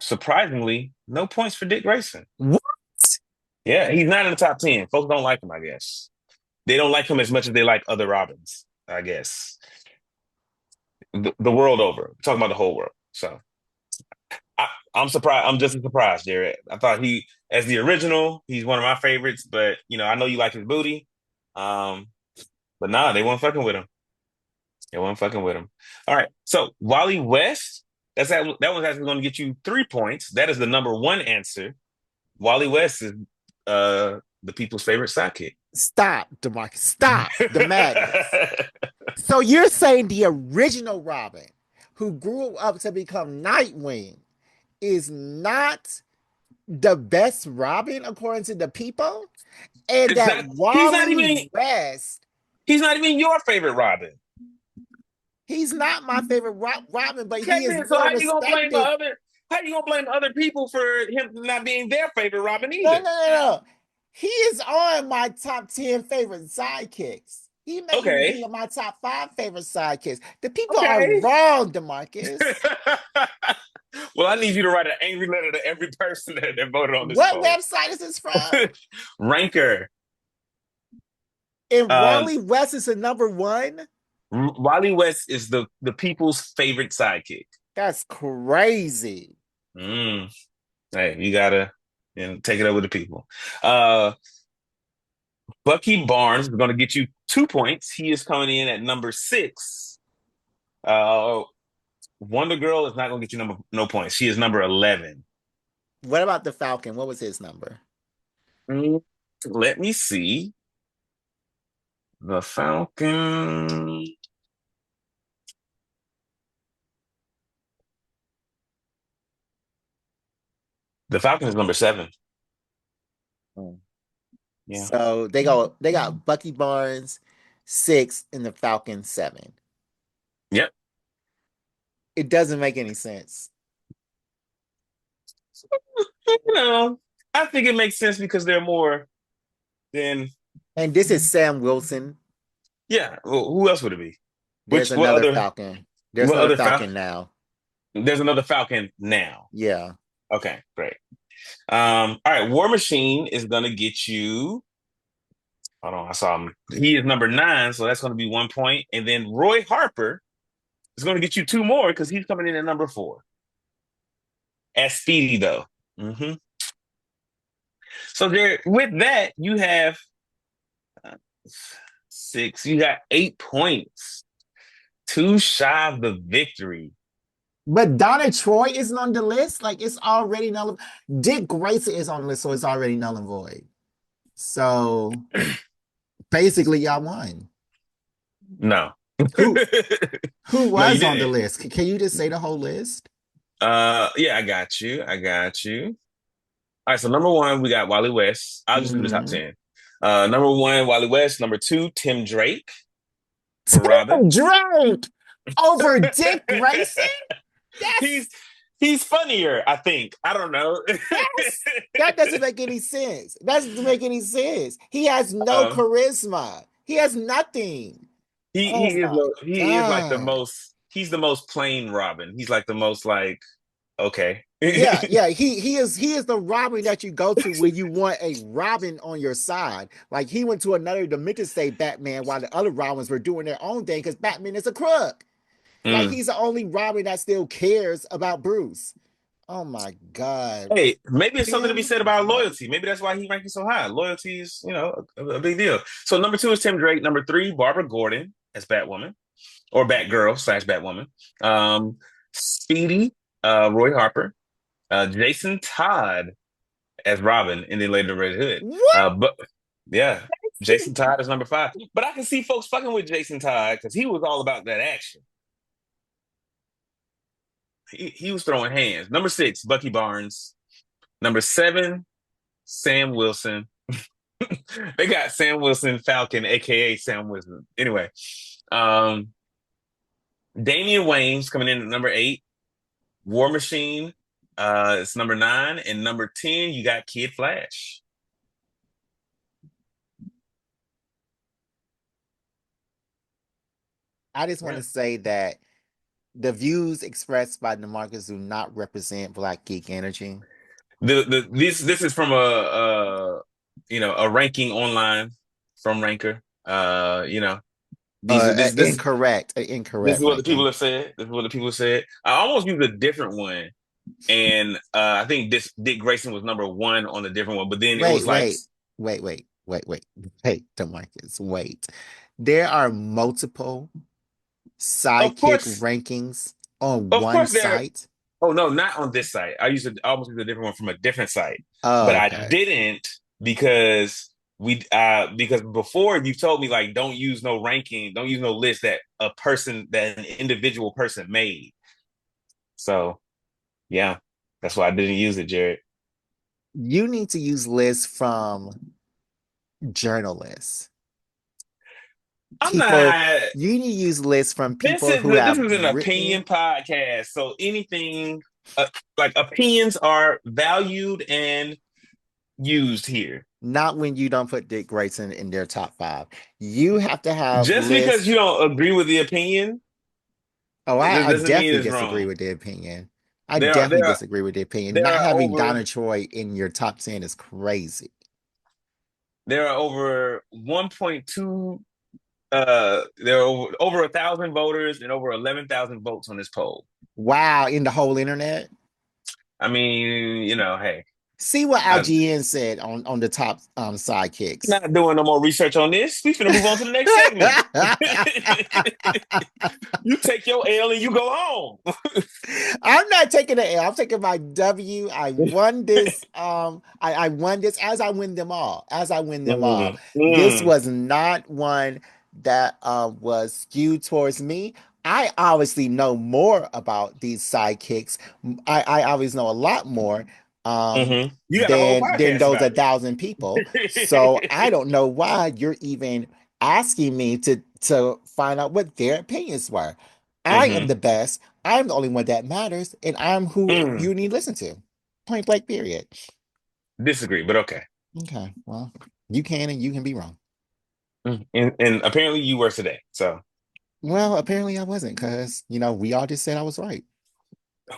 surprisingly, no points for Dick Grayson. What? Yeah, he's not in the top 10. Folks don't like him, I guess. They don't like him as much as they like other Robins, I guess. The world over. Talking about the whole world. So I'm surprised. I'm just as surprised, Jared. I thought as the original, he's one of my favorites, but I know you like his booty. Um, but nah, they weren't fucking with him. They weren't fucking with him. All right. So Wally West, that one's actually going to get you 3 points. That is the number one answer. Wally West is the people's favorite sidekick. Stop, DeMarcus. Stop the madness. So you're saying the original Robin, who grew up to become Nightwing, is not the best Robin according to the people? And It's that not. Wally West, He's not even your favorite Robin. he's not my favorite Robin, but Okay, he is then. So more respected. how you gonna blame other people for him not being their favorite Robin No, no, either? no, no. He is on my top 10 favorite sidekicks. He may even be Okay. in my top 5 favorite sidekicks. The people are Okay. wrong, DeMarcus. Well, I need you to write an angry letter to every person that voted on this What poll. website is this from? Ranker. And Um, Wally West is the number one? Wally West is the people's favorite sidekick. That's crazy. Mm. Hey, you gotta. and take it over to people. Uh, Bucky Barnes is going to get you 2 points. He is coming in at number 6. Uh, Wonder Girl is not going to get you no points. She is number 11. What about the Falcon? What was his number? Mm, Let me see. The Falcon. The Falcon is number 7. Mm. Yeah. So they got Bucky Barnes 6 and the Falcon 7. Yep. It doesn't make any sense. You know, I think it makes sense because they're more than. And this is Sam Wilson. Yeah. Well, who else would it be? There's What another other? Falcon. There's What another other Falcon? Falcon now. There's another Falcon now. Yeah. Okay, great. All right, War Machine is gonna get you. Hold on, I saw him. He is number 9, so that's gonna be 1 point. And then Roy Harper is gonna get you 2 more because he's coming in at number 4. As Speedy though. hmm So there, with that, you have uh, 6. You got 8 points. 2 shy of the victory. But Donna Troy isn't on the list. Like it's already null. Dick Grayson is on the list, so it's already null and void. So basically, y'all won. No. Who who No, you was on the didn't. list? Can you just say the whole list? Yeah, I got you. I got you. All right, so number 1, we got Wally West. I'll just do the top Mm-hmm. 10. Number 1, Wally West. Number 2, Tim Drake for Robin. Tim Drake over Dick Grayson? That's he's he's funnier, I think. I don't know. that's that doesn't make any sense. That doesn't make any sense. He has no um, charisma. He has nothing. Oh my he is like the God. most. He's the most plain Robin. He's like the most like okay. Yeah, yeah. He is the Robin that you go to when you want a Robin on your side. Like he went to another dimension state Batman while the other Robins were doing their own thing because Batman is a crook. Like Mm. he's the only Robin that still cares about Bruce. Oh my God. Hey, maybe it's something to be Tim said about Drake. loyalty. Maybe that's why he ranking so high. Loyalty is, a big deal. So number 2 is Tim Drake. Number 3, Barbara Gordon as Batwoman or Batgirl slash Batwoman. Speedy, Roy Harper, Jason Todd as Robin, and then later Red Hood. What? But yeah, Jason Todd is number 5. But I can see folks fucking with Jason Todd because he was all about that action. He was throwing hands. Number 6, Bucky Barnes. Number 7, Sam Wilson. They got Sam Wilson Falcon, aka Sam Wilson. Anyway, um, Damian Wayne's coming in at number 8. War Machine, it's number 9, and number 10 you got Kid Flash. I just want Yeah. to say that the views expressed by DeMarcus do not represent Black Geek Energy. This is from a ranking online from Ranker. These are Incorrect, this incorrect is what the people ranking. have said. This is what the people have said. I almost used a different one, and I think this Dick Grayson was number 1 on the different one, but then it was Wait, like, wait, wait, DeMarcus, wait. There are multiple of sidekick course, rankings on of one course there. site. Oh no, not on this site. I almost used a different one from a different site, but Oh, I okay. didn't because before you told me like don't use no ranking, don't use no list that an individual person made. So yeah, that's why I didn't use it, Jared. You need to use lists from journalists. I'm People, not. you need to use lists from This people is who this have is an opinion written, podcast, so anything like opinions are valued and used here. not when you don't put Dick Grayson in their top five. You have to have Just because you lists. don't agree with the opinion, Oh, it I doesn't mean definitely it's disagree wrong. with the opinion. I There are definitely there are disagree with the opinion. there Not are having over Donna Troy in your top 10 is crazy. there are over 1.2 there are over 1,000 voters and over 11,000 votes on this poll. Wow, in the whole internet. I mean, hey. See what I'm IGN said on the top sidekicks. not doing no more research on this. We finna move on to the next segment. You take your L and you go home. I'm not taking the L. I'm taking my W. I won this. I won this as I win them all. As I win them all. Mm, This mm, was not one that was skewed towards me. I obviously know more about these sidekicks. I obviously know a lot more You got a whole than podcast those about 1,000 people. So I it. don't know why you're even asking me to find out what their opinions were. I am hmm the best. I'm the only one that matters, and I'm who mm. you need to listen to. Point blank, period. Disagree, but okay. Okay, well, you can and you can be wrong. And apparently you were today. So Well, apparently I wasn't, because we all just said I was right.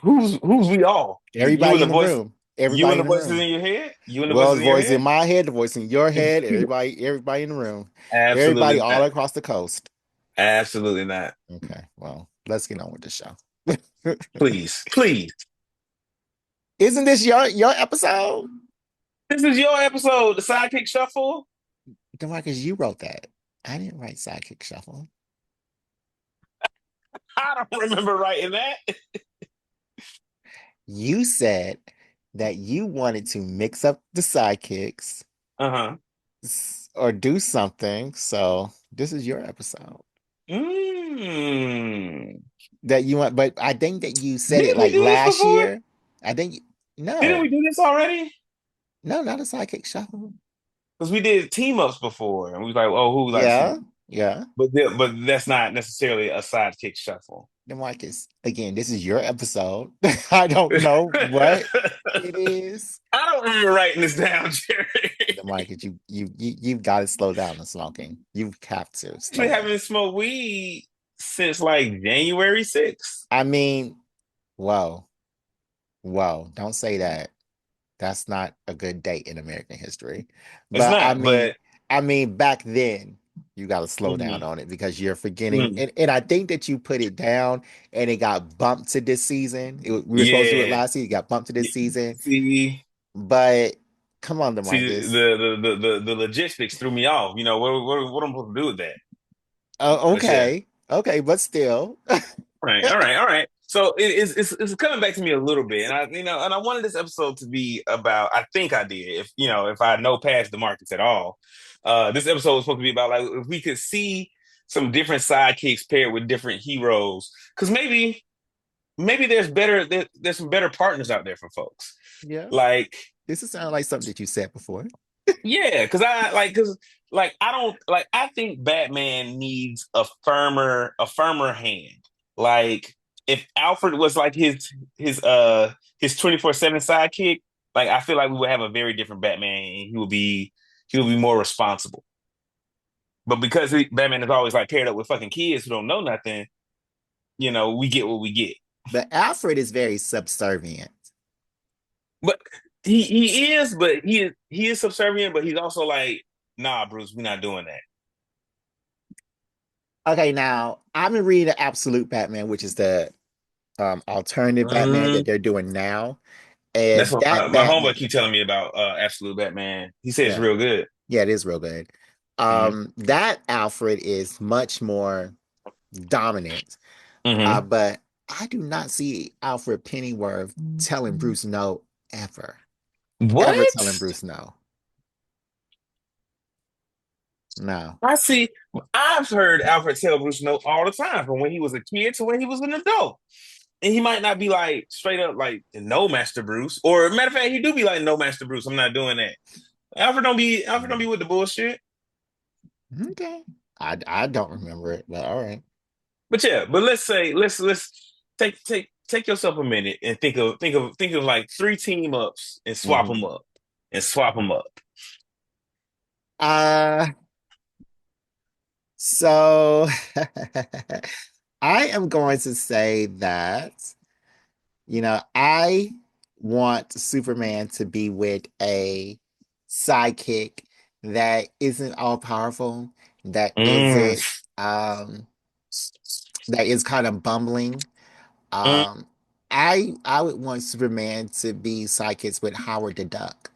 who's we all? You Everybody and the in the voice, room. you Everybody and in the the voices room. in your head? You and the Well, voices the in your voice in head? my head, the voice in your head, everybody in the room. Everybody Absolutely all not. across the coast. Absolutely not. Okay, well, let's get on with the show. Please, please. Isn't this your episode? This is your episode, the Sidekick Shuffle. DeMarcus, you wrote that. I didn't write Sidekick Shuffle. I don't remember writing that. You said that you wanted to mix up the sidekicks Uh-huh. or do something. So this is your episode Mm. that you want. But I think that you said it Didn't we like do this last before? year. I think Didn't we no, do this already? no, not a sidekick shuffle. Because we did team ups before, and we was like, oh, who likes who? Yeah, yeah. But that's not necessarily a sidekick shuffle. Then Marcus, again, this is your episode. I don't know what it is. I don't remember writing this down, Jerry. The Marcus, you've got to slow down the smoking. You have to I've been slow down. having smoked weed since like January 6th. I mean, whoa, whoa, don't say that. That's not a good date in American history. It's But not, but I mean, back then you got to slow down mhm, on it because you're forgetting. mhm. And I think that you put it down and it got bumped to this season. We were supposed to do it Yeah. last season. It got bumped to this season. See, But come on, see, DeMarcus. the logistics threw me off. You know what am I supposed to do with that? Oh, But yeah, okay. Okay, but still. right, all right, all right. So it's coming back to me a little bit, and I wanted this episode to be about. I think I did, if I know past the markets at all. This episode was supposed to be about like if we could see some different sidekicks paired with different heroes, because maybe there's some better partners out there for folks. Yeah. Like This is sound like something that you said before. yeah, because I don't like I think Batman needs a firmer hand. Like if Alfred was like his 24/7 sidekick, like I feel like we would have a very different Batman and he would be more responsible. But because Batman is always like paired up with fucking kids who don't know nothing, we get what we get. But Alfred is very subservient. But he is, but he is subservient, but he's also like, nah, Bruce, we're not doing that. Okay, now I'm gonna read the Absolute Batman, which is the alternative Batman that Mm, they're doing now. that's And what my, that my homeboy Batman, keep telling me about Absolute Batman. He says it's yeah, real good. yeah, it is real good. Hmm That Alfred is much more dominant. hmm But I do not see Alfred Pennyworth telling Bruce no ever. Ever telling What? Bruce no. No. I see. I've heard Alfred tell Bruce no all the time, from when he was a kid to when he was an adult. And he might not be like straight up like no Master Bruce, or matter of fact, he do be like no Master Bruce. I'm not doing that. Alfred don't be with the bullshit. Okay. I don't remember it, but all right. But yeah, but let's take yourself a minute and think of like three team ups and swap them Mhm. up and swap them up. Uh, so I am going to say that, I want Superman to be with a sidekick that isn't all powerful, that Mm, isn't um that is kind of bumbling. mm, Um I would want Superman to be sidekicks with Howard the Duck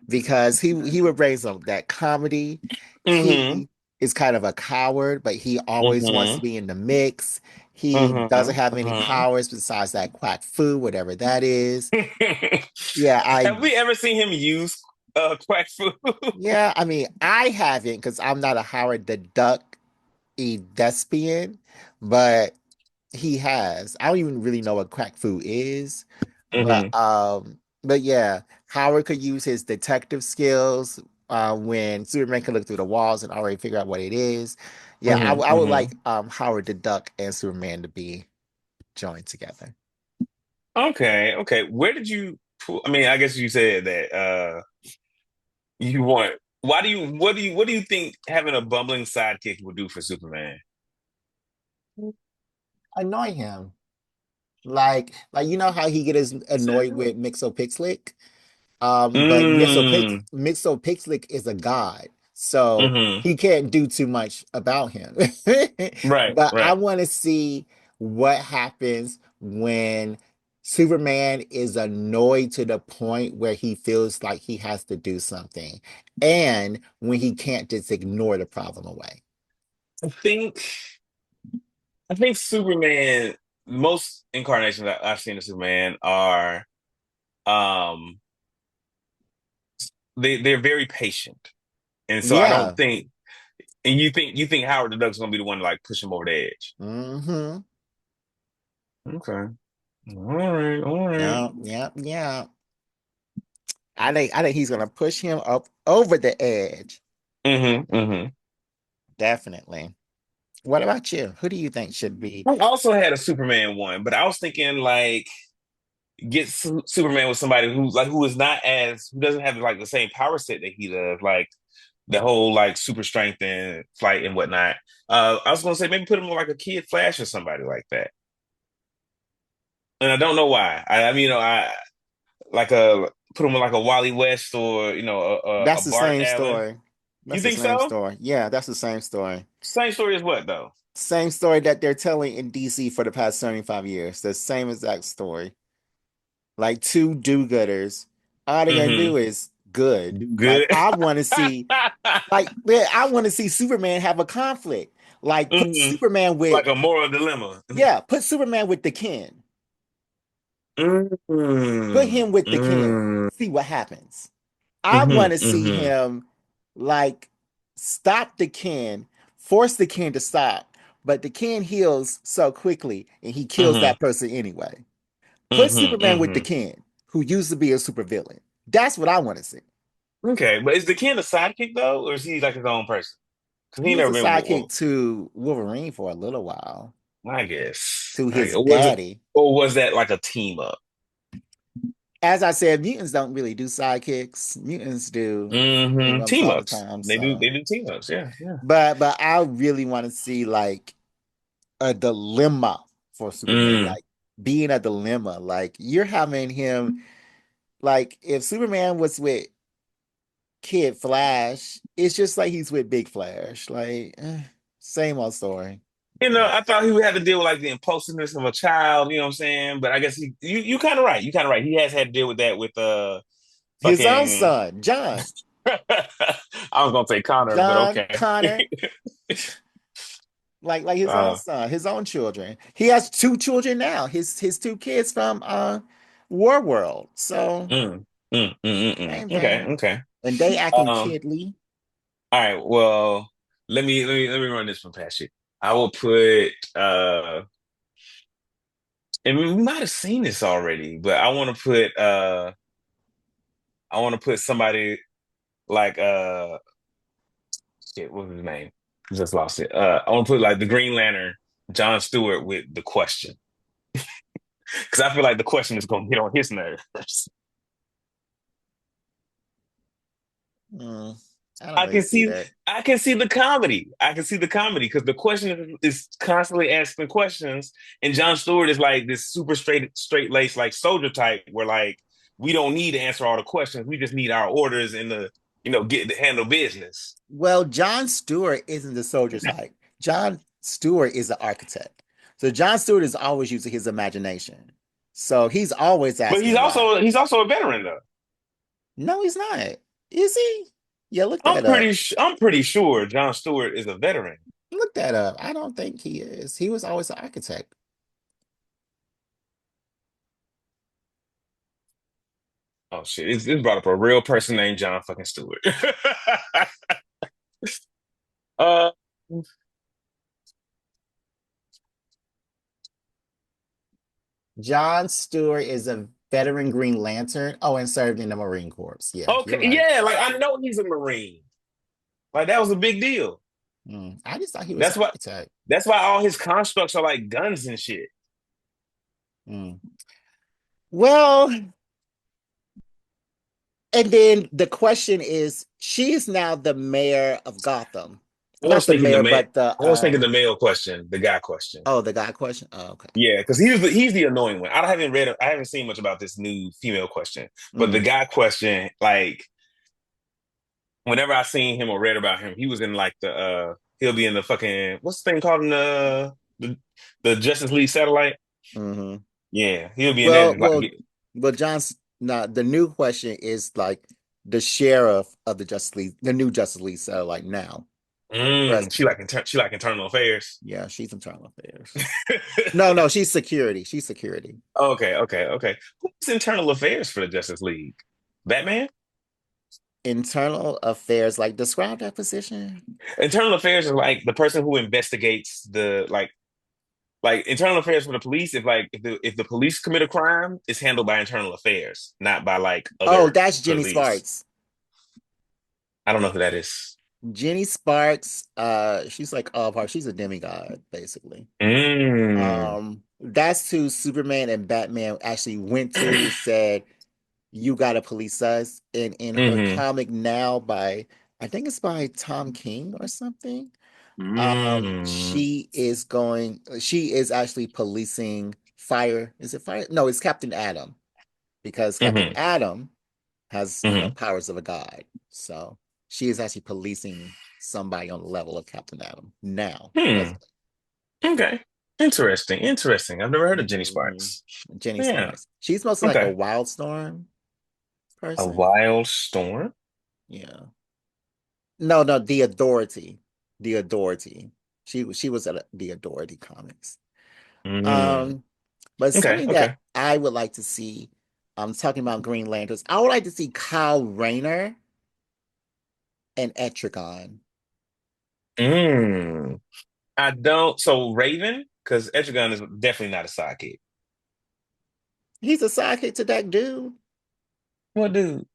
because he would bring some that comedy. Mm-hmm. He is kind of a coward, but he always wants to Mm-hmm. be in the mix. He doesn't have any Mm-hmm. powers besides that quack food, whatever that is. Mm-hmm. Yeah, I Have we ever seen him use quack food? yeah, I mean, I haven't because I'm not a Howard the Duck thespian, but he has. I don't even really know what crack food is, Mm-hmm. but yeah, Howard could use his detective skills when Superman can look through the walls and already figure out what it is. Yeah, Mm-hmm. I would Mm-hmm. like Howard the Duck and Superman to be joined together. Okay, okay. Where did you I mean, I guess you said that you want why do you what do you think having a bumbling sidekick would do for Superman? Annoy him. Like you know how he get as annoyed with Mixopixlick? But Mm. Mixopixlick is a god, so Mm-hmm. he can't do too much about him. Right, But I right. want to see what happens when Superman is annoyed to the point where he feels like he has to do something, and when he can't just ignore the problem away. I think I think Superman, most incarnations that I've seen of Superman are um they're very patient. And so I don't Yeah. think and you think Howard the Duck's gonna be the one to like push him over the edge. Mm-hmm. Okay. All right, all right. Yeah, yeah, yeah. I think he's gonna push him up over the edge. Mm-hmm. Mm-hmm. Definitely. What about you? Who do you think should be? I also had a Superman one, but I was thinking like get Superman with somebody who is not as who doesn't have like the same power set that he does, like the whole like super strength and flight and whatnot. I was gonna say maybe put him with like a Kid Flash or somebody like that, and I don't know why. I mean, I like a put him with like a Wally West or a That's the Bart same Allen. story. You That's the think same so? story. Yeah, that's the same story. Same story as what though? Same story that they're telling in DC for the past 75 years. The same exact story. Like two do-gooders. All they're gonna Mm-hmm. do is good. Do Like good. I want to see Superman have a conflict. Like put Hmm. Superman with Like a moral dilemma. yeah, put Superman with the kin. Put Mm, him with the kin. mm, See what happens. I want hmm to see hmm him like stop the Ken, force the Ken to stop, but the Ken heals so quickly and he kills hmm that person anyway. Put hmm Superman with the hmm Ken, who used to be a supervillain. That's what I want to see. Okay, but is the Ken a sidekick though, or is he like his own person? Because he He was never a been. sidekick to Wolverine for a little while, I guess. to his Or was it? daddy. Or was that like a team up? As I said, mutants don't really do sidekicks. Mutants do team Hmm. ups Team all the ups. time. They do. So, They do team ups. Yeah. Yeah. but I really want to see like a dilemma for Superman, Mm. like being a dilemma. Like you're having him, like if Superman was with Kid Flash, it's just like he's with Big Flash. Like same old story. Yeah. I thought he would have to deal with like the impulsiveness of a child. You know what I'm saying? But I guess you kind of right. You kind of right. He has had to deal with that with His own fucking. son, John, I was gonna say Connor, but John okay. Connor, like his own uh, son, his own children. He has two children now. His two kids from War World. So mm, same Okay, thing. okay. And they acting Um, kidly. all right. Well, let me run this one past you. I will put and we might have seen this already, but I want to put somebody like shit, what was his name? Just lost it. I want to put like the Green Lantern, John Stewart with the Question. Because I feel like the Question is gonna get on his nerves. Mm, I don't I really can see see that. I can see the comedy. I can see the comedy because the question is constantly asking questions, and John Stewart is like this super straight laced like soldier type where like we don't need to answer all the questions. We just need our orders and the get to handle business. Well, John Stewart isn't the soldier type. John Stewart is the architect. So John Stewart is always using his imagination. So he's always But asking why. he's also a veteran though. No, he's not. Is he? Yeah, look that up. I'm pretty sure John Stewart is a veteran. Look that up. I don't think he is. He was always an architect. Oh shit! It's brought up a real person named John fucking Stewart. uh, John Stewart is a veteran Green Lantern. Oh, and served in the Marine Corps. Yeah, okay, you're right. yeah, like I know he's a Marine. Like that was a big deal. I just thought he was an That's why architect. that's why all his constructs are like guns and shit. Mm. Well, and then the question is, she is now the mayor of Gotham. I was Not the thinking the mayor, man. but the I was thinking the male question, the guy question. oh, the guy question. Oh, okay. Yeah, because he's the annoying one. I haven't seen much about this new female question, but the Mm, guy question, like whenever I seen him or read about him, he was in like the he'll be in the fucking what's the thing called in the Justice League satellite. hmm Yeah, he'll be in that. Well, Just like well, well, John's not the new question is like the sheriff of the Justice League, the new Justice League. So like now, presently, she like internal affairs. yeah, she's internal affairs. No, no, she's security. She's security. Okay. Who's internal affairs for the Justice League? Batman? Internal affairs, like describe that position. Internal affairs is like the person who investigates the like internal affairs for the police. If the police commit a crime, it's handled by internal affairs, not by like Oh, other that's Jenny police. Sparks. I don't know who that is. Jenny Sparks, she's like of her, she's a demigod, basically. Mm. That's who Superman and Batman actually went to, said, you gotta police us. And in her Hmm. comic now by I think it's by Tom King or something. Mm. She is actually policing fire. Is it fire? No, it's Captain Atom because Captain Hmm. Atom has, Hmm. powers of a god. So she is actually policing somebody on the level of Captain Atom now, Hmm. presently. Okay. Interesting. I've never heard of Jenny hmm Sparks. Jenny Yeah. Sparks. She's mostly like a Okay. Wildstorm A person. wild storm? Yeah. No, no, the Authority. The Authority. She was at the Authority comics. Mm. Um, but something that Okay. I would like to see, I'm talking about Green Lanterns. I would like to see Kyle Rayner and Etrigan. Mm. I don't. So Raven, because Etrigan is definitely not a sidekick. He's a sidekick to that dude, What dude?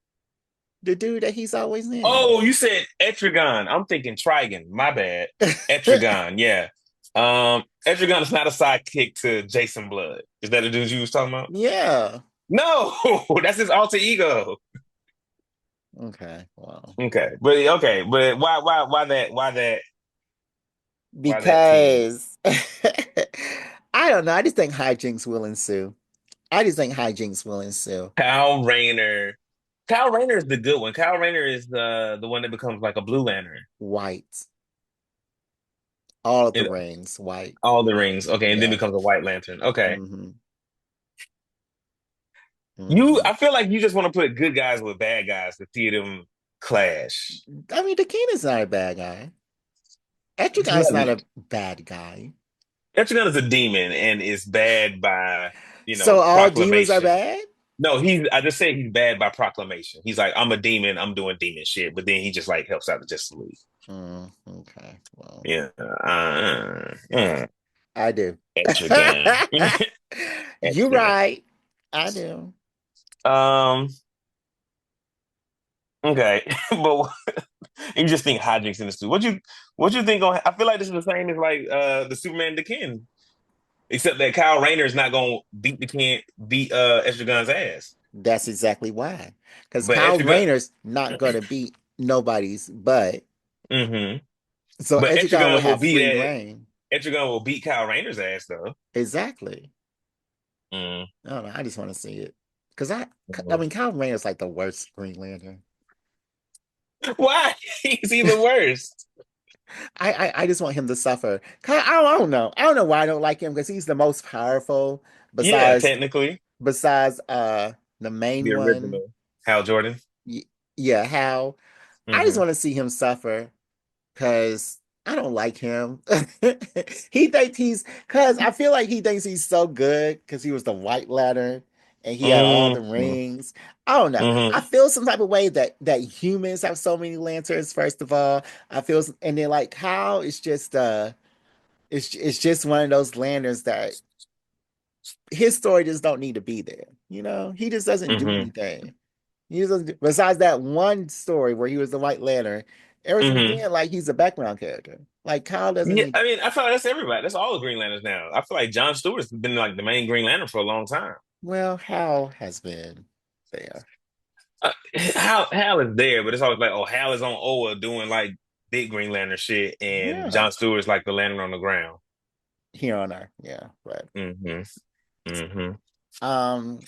the dude that he's always in. Oh, you said Etrigan. I'm thinking Trigon. My bad. Etrigan. Yeah. Etrigan is not a sidekick to Jason Blood. Is that the dude you was talking about? Yeah. No, that's his alter ego. Okay. Well, Okay, but why that team? because I don't know. I just think hijinks will ensue. I just think hijinks will ensue. Kyle Rayner. Kyle Rayner is the good one. Kyle Rayner is the one that becomes like a Blue Lantern White. All of the in rings, white. all the rings. Okay, and then Yeah. becomes a White Lantern. Okay. hmm hmm I feel like you just want to put good guys with bad guys to see them clash. I mean, the king is not a bad guy. Etrigan's not a bad guy. Etrigan is a demon and is bad by, So all demons are proclamation. bad? No, I just say he's bad by proclamation. He's like, I'm a demon, I'm doing demon shit, but then he just like helps out the Justice League. Okay. Well, Yeah. I do. Etrigan. You Etrigan. right. I do. Um, okay. But you just think hijinks in the suit. What you think I feel like this is the same as like the Superman Ken. Except that Kyle Rayner is not gonna beat Etrigan's ass. That's exactly why. Because But Kyle Etrigan Rayner's not going to beat nobody's butt. hmm So but Etrigan will have free reign. Etrigan will beat Kyle Rayner's ass though. Exactly. Mm. I don't know. I just want to see it. Because I Mm. mean, Kyle Rayner's like the worst Green Lantern. Why? He's even worse. I just want him to suffer. I don't know. I don't know why I don't like him because he's the most powerful Yeah, besides technically, besides the the main one. original Hal Jordan. Y- yeah, Hal. I just Hmm. want to see him suffer because I don't like him. He thinks he's because I feel like he thinks he's so good because he was the White Lantern and he had all the Hmm. rings. I don't know. I Hmm. feel some type of way that humans have so many lanterns. First of all, I feel, and then like how it's just it's just one of those lanterns that his story just don't need to be there. You know, he just doesn't do Hmm. anything. He doesn't. Besides that one story where he was the White Lantern, everything Hmm. then like he's a background character. Like Kyle doesn't Yeah, need. I mean, I feel like that's everybody. That's all the Green Lanterns now. I feel like John Stewart's been like the main Green Lantern for a long time. Well, Hal has been there. Hal is there, but it's always like, oh, Hal is on Oa doing like big Green Lantern shit, and Yeah, John Stewart's like the Lantern on the ground. here on Earth. Yeah, right. Hmm. Hmm. Um,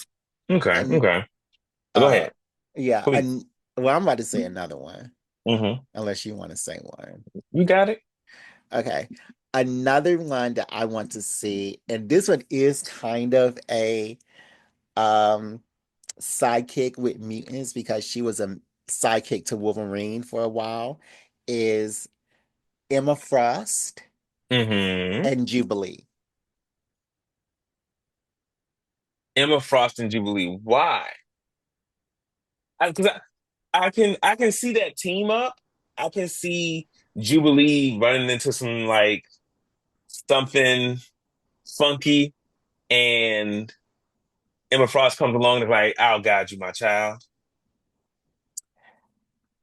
Okay, and okay. Go uh, ahead, yeah, please. and well, I'm about to say another one, Hmm. unless you want to say one. You got it. Okay, another one that I want to see, and this one is kind of a um sidekick with mutants because she was a sidekick to Wolverine for a while, is Emma Frost Hmm. and Jubilee. Emma Frost and Jubilee. Why? Because I can see that team up. I can see Jubilee running into some like something funky, and Emma Frost comes along and is like, "I'll guide you, my child."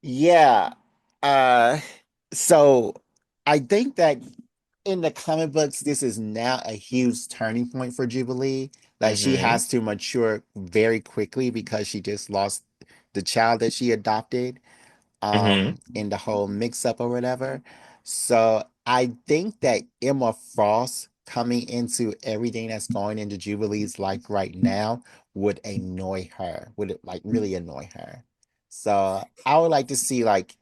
Yeah. Uh, so I think that in the comic books, this is now a huge turning point for Jubilee. Like she Hmm. has to mature very quickly because she just lost the child that she adopted. Hmm. In the whole mix up or whatever. So I think that Emma Frost coming into everything that's going into Jubilee's life right now would annoy her, would it like really annoy her. So I would like to see like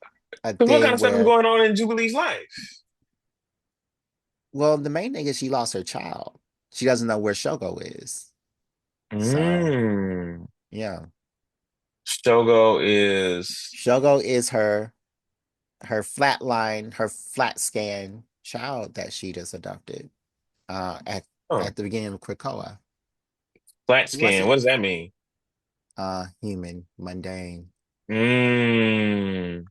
a Because what kind thing of stuff is where, going on in Jubilee's life? well, the main thing is she lost her child. She doesn't know where Shogo is. So Mm. yeah. Shogo is Shogo is her flatline, her flat scan child that she just adopted. uh, at oh, at the beginning of Krakoa. flat He was scan. What does that mean? human, mundane. Mm.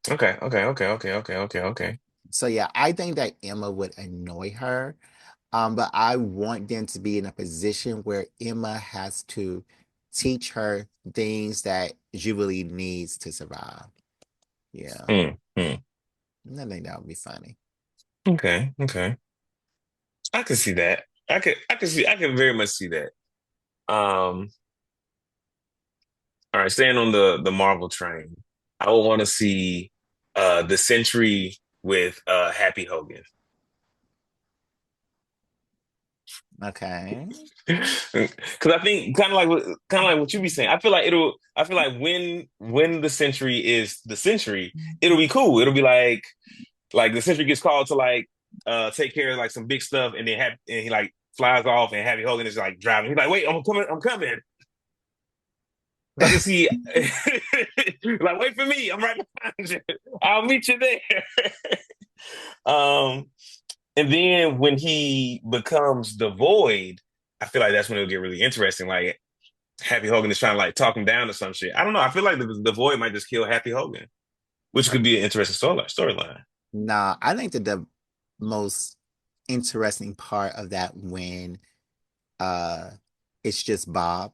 Okay, okay, okay, okay, okay, okay, okay. So yeah, I think that Emma would annoy her. But I want them to be in a position where Emma has to teach her things that Jubilee needs to survive. Yeah, Mm. Mm. I think that would be funny. Okay, okay. I can see that. I can very much see that. Um, all right, staying on the Marvel train, I would want to see the Sentry with Happy Hogan. Okay. Because I think kind of like what you be saying. I feel like when the Sentry is the Sentry, it'll be cool. It'll be like the Sentry gets called to like take care of like some big stuff, and then and he like flies off, and Happy Hogan is like driving. He's like, "Wait, I'm coming, I'm coming." I can see, like, wait for me. I'm right behind you. I'll meet you there. um, and then when he becomes the Void, I feel like that's when it'll get really interesting. Like Happy Hogan is trying to like talk him down or some shit. I don't know. I feel like the Void might just kill Happy Hogan, which could be an interesting storyline. Nah, I think that the most interesting part of that when uh it's just Bob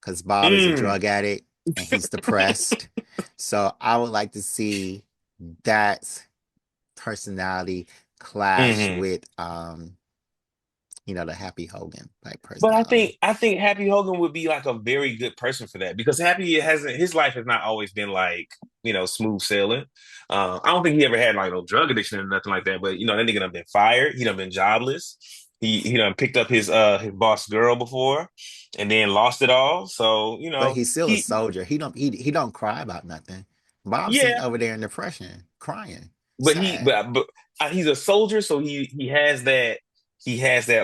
because Bob is a Mm. drug addict and he's depressed. So I would like to see that personality clash Hmm. with the Happy Hogan like But personality. I think Happy Hogan would be like a very good person for that because Happy hasn't his life has not always been like smooth sailing. I don't think he ever had like no drug addiction or nothing like that. But that nigga done been fired. He done been jobless. He done picked up his boss girl before, and then lost it all. So But he's still a he soldier. He don't cry about nothing. Bob's sitting yeah over there in depression, crying. but he's a soldier, so he has that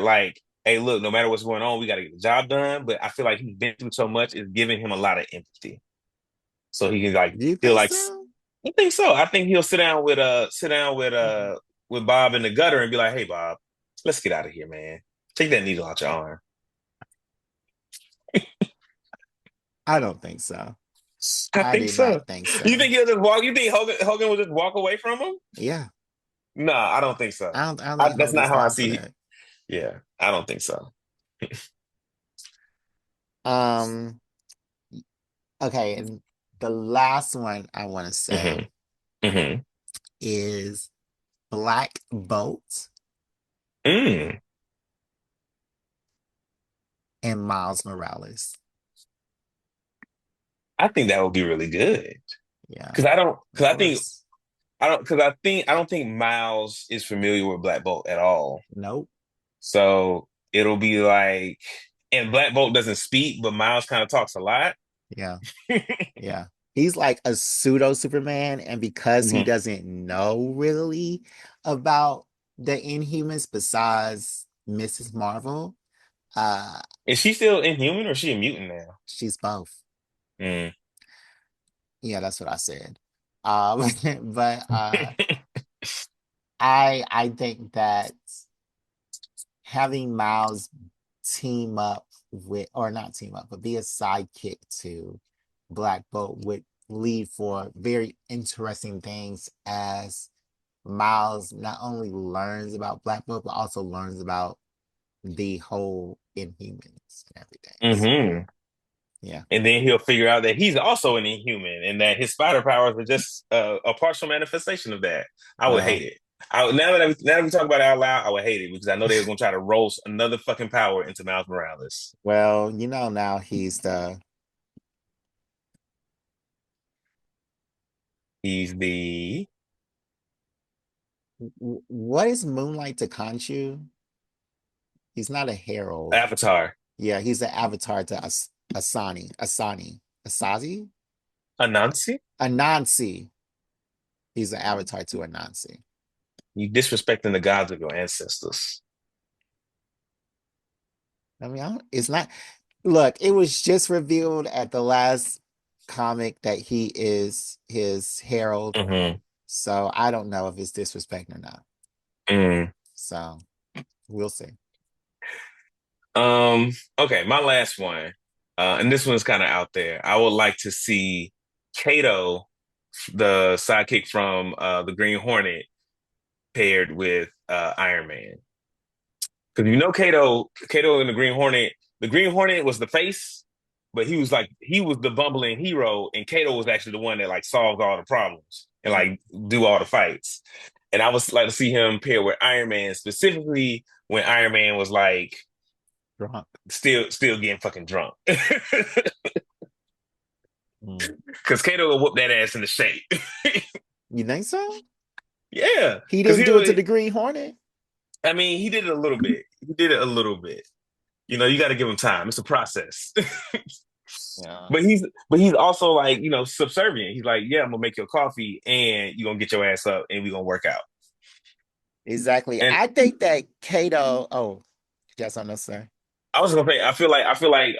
like, hey, look, no matter what's going on, we got to get the job done. But I feel like he's been through so much, it's giving him a lot of empathy, so he can like Do you feel think like. so? I think so. I think he'll sit down with Bob in the gutter and be like, hey, Bob, let's get out of here, man. Take that needle out your arm. I don't think so. I I think do not so. think You so. think he'll just walk? You think Hogan will just walk away from him? Yeah. No, I don't think so. I don't think That's not Hogan's how I falling for see. that. Yeah, I don't think so. Um, okay, and the last one I want to Hmm. say Hmm. is Black Bolt Mm. and Miles Morales. I think that would be really good Yeah, because of course. I don't think Miles is familiar with Black Bolt at all. Nope. So it'll be like, and Black Bolt doesn't speak, but Miles kind of talks a lot. Yeah, yeah. He's like a pseudo Superman, and because he Mhm. doesn't know really about the Inhumans besides Mrs. Marvel, uh, Is she still inhuman or is she a mutant now? she's both. Mm. Yeah, that's what I said. Um, but I think that having Miles team up with, or not team up, but be a sidekick to Black Bolt would lead for very interesting things as Miles not only learns about Black Bolt, but also learns about the whole Inhumans and everything. So, Hmm. yeah. And then he'll figure out that he's also an inhuman and that his spider powers are just a partial manifestation of that. I would hate Well, it. Now that we talk about it out loud, I would hate it because I know they were going to try to roast another fucking power into Miles Morales. well, you know now he's the He's the what is Moonlight to Khonshu? He's not a herald. Avatar. Yeah, he's the avatar to Asazi, Anansi? Anansi. He's the avatar to Anansi. You disrespecting the gods of your ancestors. I mean, it's not. Look, it was just revealed at the last comic that he is his herald. Hmm. So I don't know if it's disrespect or not. Mm. So we'll see. Okay, my last one. And this one's kind of out there. I would like to see Kato, the sidekick from the Green Hornet, paired with Iron Man. Because you know Kato and the Green Hornet was the face, but he was the bumbling hero, and Kato was actually the one that like solved all the problems and Mm, like do all the fights. And I would like to see him pair with Iron Man, specifically when Iron Man was like drunk. still getting fucking drunk. Mm. Because Kato will whoop that ass in the shape. You think so? Yeah, He because didn't do it to the Green Hornet. I mean, he did it a little bit. He did it a little bit. You know, you got to give him time. It's a process. Yeah, But he's also like, you know, subservient. He's like, yeah, I'm gonna make your coffee and you're gonna get your ass up and we're gonna work out. exactly. And I think that Kato. Oh, that's unnecessary. I was gonna say, I feel like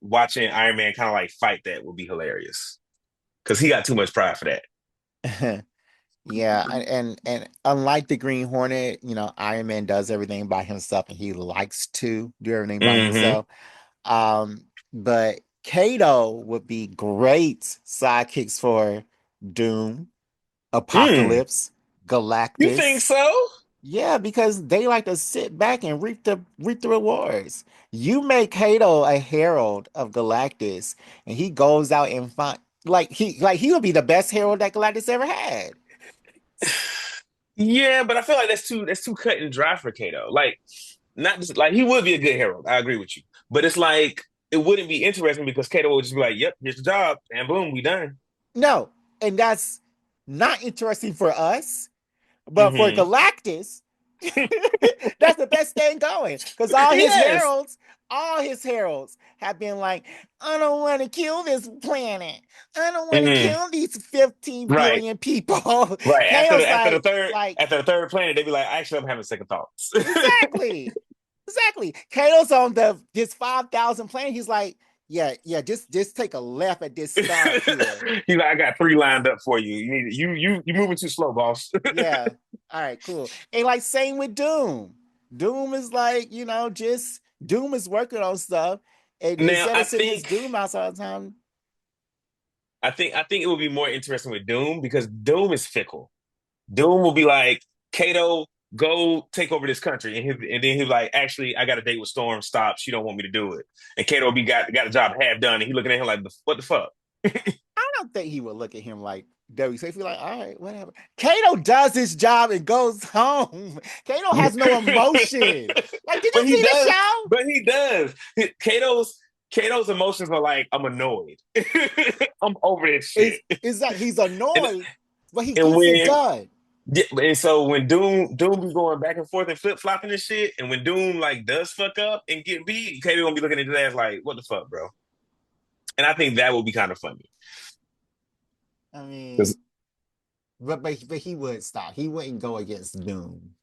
watching Iron Man kind of like fight that would be hilarious. Because he got too much pride for that. Yeah, and unlike the Green Hornet, Iron Man does everything by himself, and he likes to do everything by Hmm. himself. But Kato would be great sidekicks for Doom, Mm. Apocalypse, You think Galactus. so? Yeah, because they like to sit back and reap the rewards. You make Kato a herald of Galactus, and he goes out and find like he would be the best herald that Galactus ever had. Yeah, but I feel like that's too cut and dry for Kato. Like, not just like he would be a good herald. I agree with you, but it's like it wouldn't be interesting because Kato would just be like, "Yep, here's the job, and boom, we done." No, and that's not interesting for us, but for Hmm. Galactus, that's the best thing going because all his Yes, heralds all his heralds have been like, I don't want to kill this planet. I don't want to Hmm. kill these 15 Right. billion people. Right. Kano's like, After the third planet, they'd be like, actually, I'm having second thoughts. exactly. Exactly. Kano's on this 5,000 planet. He's like, yeah, just take a left at this star here. He's like, I got three lined up for you. You moving too slow, boss. Yeah. All right, cool. And like same with Doom. Doom is like, just Doom is working on stuff. And Now, instead of sending his Doom outs all the time, I think it would be more interesting with Doom because Doom is fickle. Doom will be like, Kato, go take over this country, and then he'll be like, actually, I got a date with Storm. Stop. She don't want me to do it. And Kato will be got a job half done, and he looking at him like, what the fuck? I don't think he would look at him like W. So he'd be like, all right, whatever. Kato does his job and goes home. Kato has no emotion. Like, did you But he see the does. show? But he does. Kato's emotions are like, I'm annoyed. I'm over this shit. Is that he's And, annoyed, but he and gets it when done. yeah, and so when Doom be going back and forth and flip flopping and shit, and when Doom like does fuck up and get beat, Kato gonna be looking at his ass like, what the fuck, bro? And I think that would be kind of funny. I 'Cause mean, but he would stop. He wouldn't go against Doom.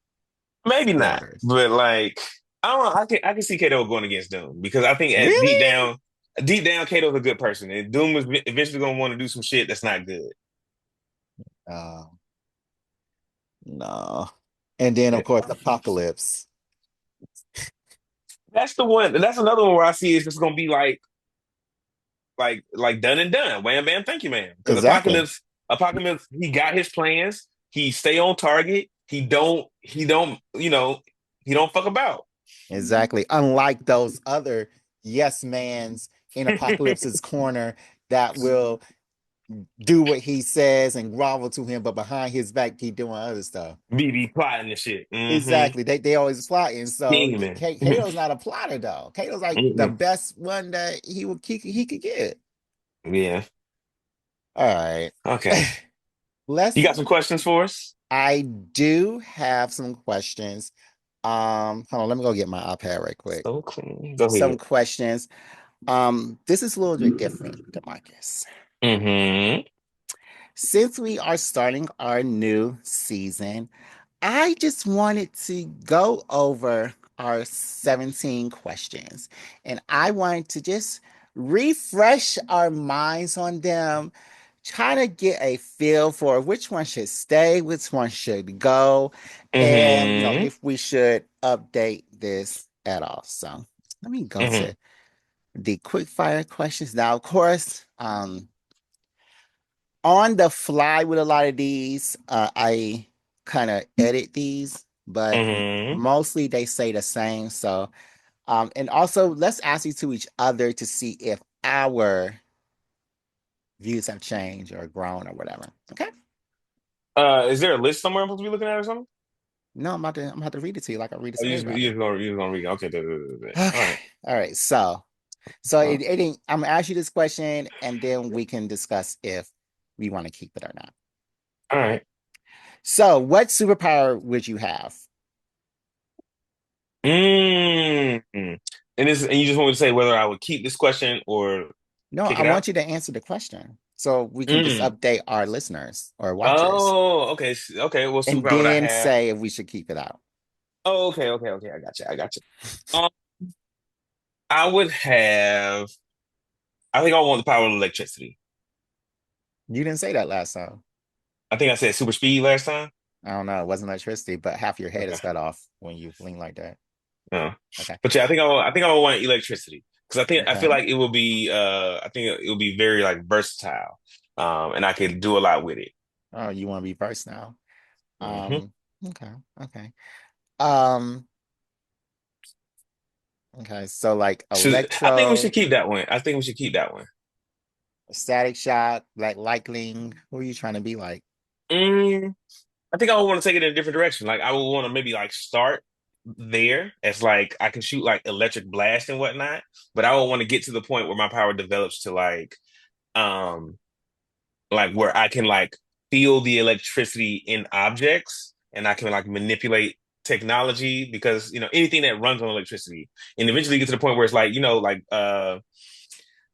maybe not, Spoilers. but like I don't know. I can see Kato going against Doom because I think at Really? deep down, Kato's a good person, and Doom is eventually gonna want to do some shit that's not good. Oh, no. And then of course Apocalypse. That's the one. That's another one where I see it's just gonna be like done and done. Wham bam, thank you, man. Because Exactly. Apocalypse, he got his plans. He stay on target. He don't fuck about. Exactly. Unlike those other yes mans in Apocalypse's corner that will do what he says and grovel to him, but behind his back keep doing other stuff. BB plotting and shit. Mm-hmm. Exactly. They always plotting. So Scheming. Kato's not a plotter though. Kato's like the Mm-mm. best one that he could get. Yeah. All right. Okay. You Let's got some questions for us? I do have some questions. Hold on, let me go get my iPad right quick. So clean. Go Some ahead. questions. This is a little bit different, Demarcus. Mm-hmm. Since we are starting our new season, I just wanted to go over our 17 questions and I wanted to just refresh our minds on them, try to get a feel for which one should stay, which one should go, and Mm-hmm. if we should update this at all. So let me go Mm-hmm. to the quick fire questions. Now, of course, on the fly with a lot of these, I kind of edit these, but Mm-hmm. mostly they say the same. So, and also let's ask you to each other to see if our views have changed or grown or whatever. Okay. Is there a list somewhere I'm supposed to be looking at or something? No, I'm about to read it to you like I read it Oh, to everybody. you just gonna read. Okay. All Okay. right. All right. So Uh, I'm gonna ask you this question and then we can discuss if we want to keep it or not. all right. So, what superpower would you have? Mm. And you just want me to say whether I would keep this question or No, kick I it out? want you to answer the question so we can just Mm. update our listeners or watchers Oh, okay. Okay. What and superpower would I then have? say if we should keep it out. Oh, okay. I got you. I got you. Um, I would have. I think I want the power of electricity. You didn't say that last time. I think I said super speed last time. I don't know. It wasn't electricity, but half your head is Okay. cut off when you lean like that. No. Okay. But yeah, I think I would want electricity because I feel Okay. like it will be I think it will be very like versatile. And I could do a lot with it. Oh, you want to be first now. Hmm. Um, okay, okay. Um, okay, so like I think we electro, should keep that one. I think we should keep that one. static shock, like lightning. Who are you trying to be like? Mm, I think I would want to take it in a different direction. Like I would want to maybe like start there as like I can shoot like electric blast and whatnot, but I would want to get to the point where my power develops to um like where I can like feel the electricity in objects and I can like manipulate technology because anything that runs on electricity, and eventually you get to the point where it's like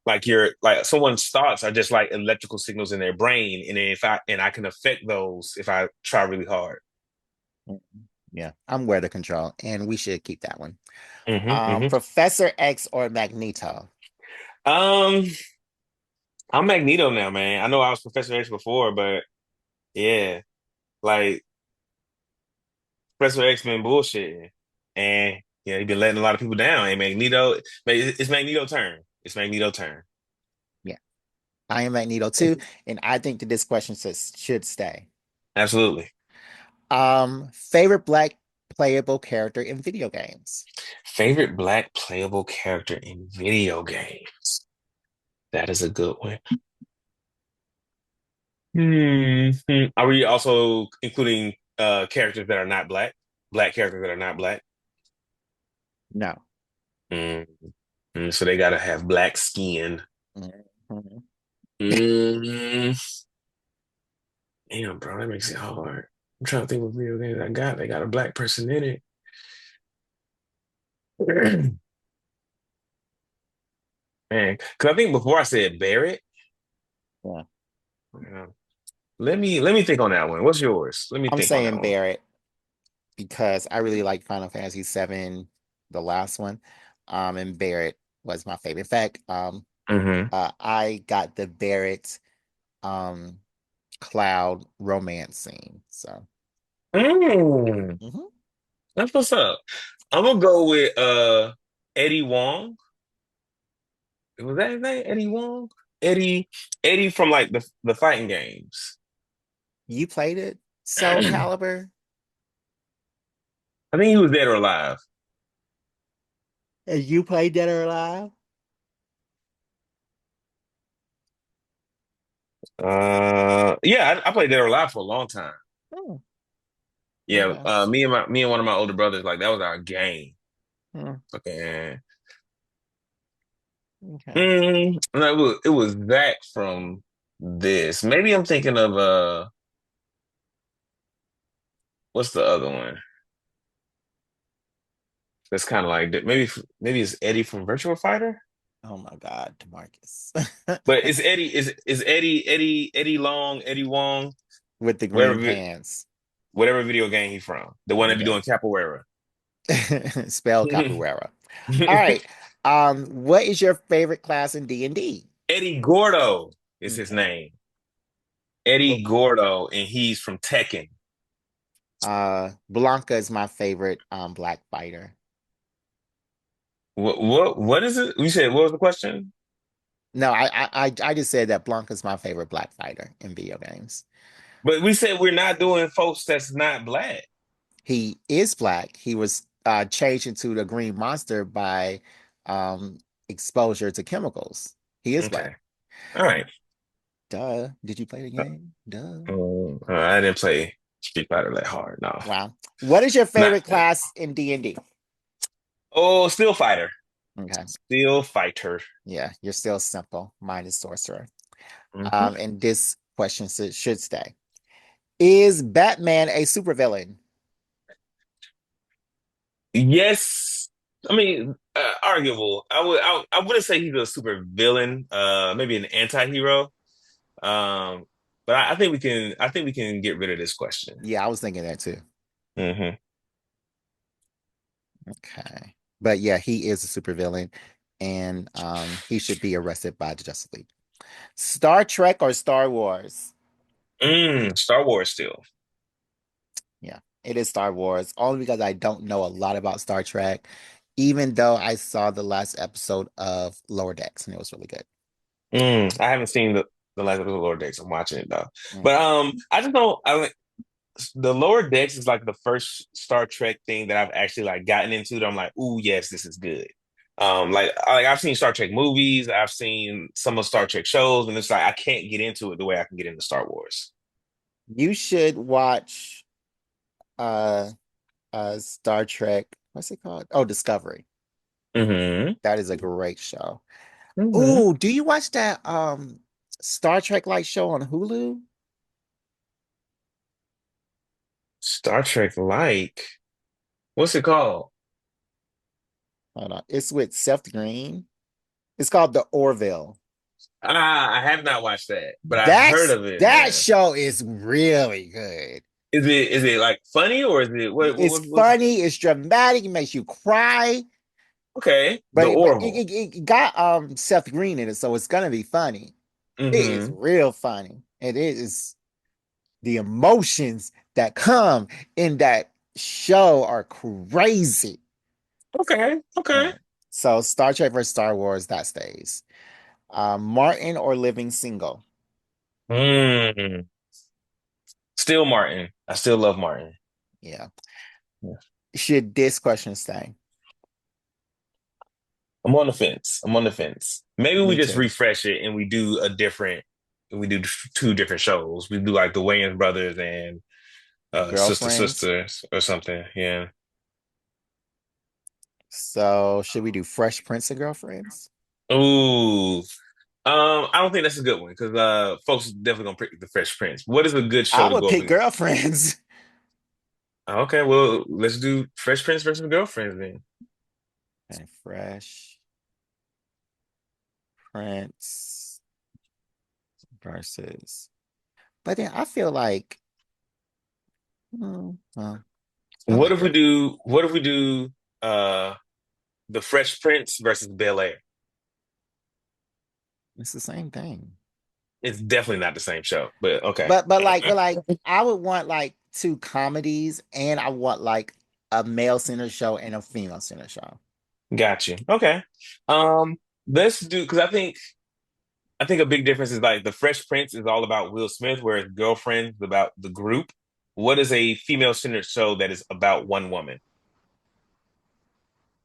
like someone's thoughts are just like electrical signals in their brain, and then if I can affect those if I try really hard. Mm, yeah, I'm weather control, and we should keep that one. Hmm. Professor X or Magneto? Um, I'm Magneto now, man. I know I was Professor X before, but yeah, like Professor X been bullshitting, and yeah, he been letting a lot of people down. And Magneto, it's Magneto turn. It's Magneto turn. Yeah, I am Magneto too, and I think that this question says should stay. Absolutely. Favorite black playable character in video games? Favorite black playable character in video games. That is a good one. Are we also including characters that are not black? Black characters that are not black? No. Hmm. So they gotta have black skin. Mhm. Mm, damn, bro, that makes it hard. I'm trying to think what video games I got. They got a black person in it. Man, because I think before I said Barrett. Yeah. uh, let me think on that one. What's yours? Let me I'm think on that saying one. Barrett because I really like Final Fantasy VII, the last one. And Barrett was my favorite. In fact, Hmm. I got the Barrett um Cloud romance scene. So Mm, mhm. that's what's up. I'm gonna go with Eddie Wong. Was that his name? Eddie Wong? Eddie Eddie from like the fighting games. You played it, Soul I Calibur, think he was dead or alive. and you played Dead or Alive. Yeah, I played Dead or Alive for a long time. Oh, Yeah, okay. me and one of my older brothers, like that was our game. Hmm, Okay. okay. No, it was Zach from this. Maybe I'm thinking of what's the other one? That's kind of like that. Maybe it's Eddie from Virtual Fighter. Oh my God, Demarcus. But it's Eddie is Eddie Long, Eddie Wong, With the green whatever pants. whatever video game he's from. The one that be Yeah. doing capoeira. Spell capoeira. All right. What is your favorite class in D&D? Eddie Gordo is his Okay. name. Well, Eddie Gordo, and he's from Tekken. Blanca is my favorite black fighter. What is it? You said what was the question? No, I just said that Blanca is my favorite black fighter in video games. But we said we're not doing folks that's not black. He is black. He was changed into the green monster by um exposure to chemicals. He is black. Okay. All right. Duh. Did you play the game? Duh. I didn't play Street Fighter that hard. No, Wow. What is your not. favorite class in D&D? Oh, Steel Fighter. Okay. Steel Fighter. Yeah, you're still simple. Mine is sorcerer. Hmm. And this question should stay. Is Batman a supervillain? Yes. I mean, arguable. I wouldn't say he's a super villain. Maybe an anti-hero. Um, but I think we can get rid of this question. Yeah, I was thinking that too. Hmm. Okay. But yeah, he is a supervillain and he should be arrested by the Justice League. Star Trek or Star Wars? Star Wars still. Yeah, it is Star Wars, only because I don't know a lot about Star Trek, even though I saw the last episode of Lower Decks and it was really good. I haven't seen the last episode of Lower Decks. I'm watching it though. Mm. But I just don't. I like the Lower Decks is like the first Star Trek thing that I've actually like gotten into. That I'm like, ooh, yes, this is good. I've seen Star Trek movies. I've seen some of Star Trek shows, and it's like I can't get into it the way I can get into Star Wars. You should watch uh Star Trek. What's it called? Oh, Discovery. Hmm. That is a great show. Hmm. Oh, do you watch that Star Trek like show on Hulu? Star Trek like. What's it called? Hold on. It's with Seth Green. It's called The Orville. Ah, I have not watched that, but I've heard That's of it, that man. show is really good. Is it like funny or is it It's what funny, it's dramatic, it makes you cry, okay, The but Orville. it got Seth Green in it, so it's gonna be funny. It is Mm-hmm. real funny. It is the emotions that come in that show are crazy. Okay, okay. Yeah. So Star Trek versus Star Wars, that stays. Martin or Living Single? Mm. Still Martin. I still love Martin. Yeah. Yeah. Should this question stay? I'm on the fence. I'm on the fence. Maybe we Me just too. refresh it and we do two different shows. We do like the Wayans brothers and Sister Girlfriends. Sisters or something. Yeah. So should we do Fresh Prince of Girlfriends? Ooh. I don't think that's a good one because folks are definitely gonna pick the Fresh Prince. What is a good show I to would go up pick against? Girlfriends. Okay, well, let's do Fresh Prince versus Girlfriends then. And Fresh Prince versus. But then I feel like, well, I like Girl. What if we do uh the Fresh Prince versus Bel Air? It's the same thing. It's definitely not the same show, but okay. But like I would want like two comedies and I want like a male center show and a female center show. Got you. Okay. Let's do because I think a big difference is like the Fresh Prince is all about Will Smith, whereas Girlfriends is about the group. What is a female-centered show that is about one woman?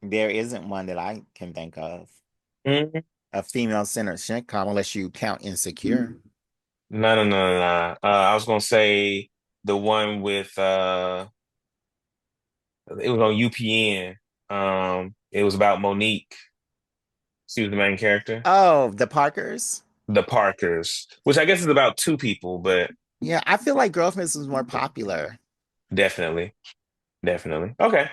There isn't one that I can think of. Mhm. A female centered sitcom unless you count Insecure. No, no, no, no, no. I was gonna say the one with it was on UPN. It was about Monique. She was the main character. Oh, the Parkers. The Parkers, which I guess is about two people, but Yeah, I feel like Girlfriends was more popular. definitely, definitely. Okay.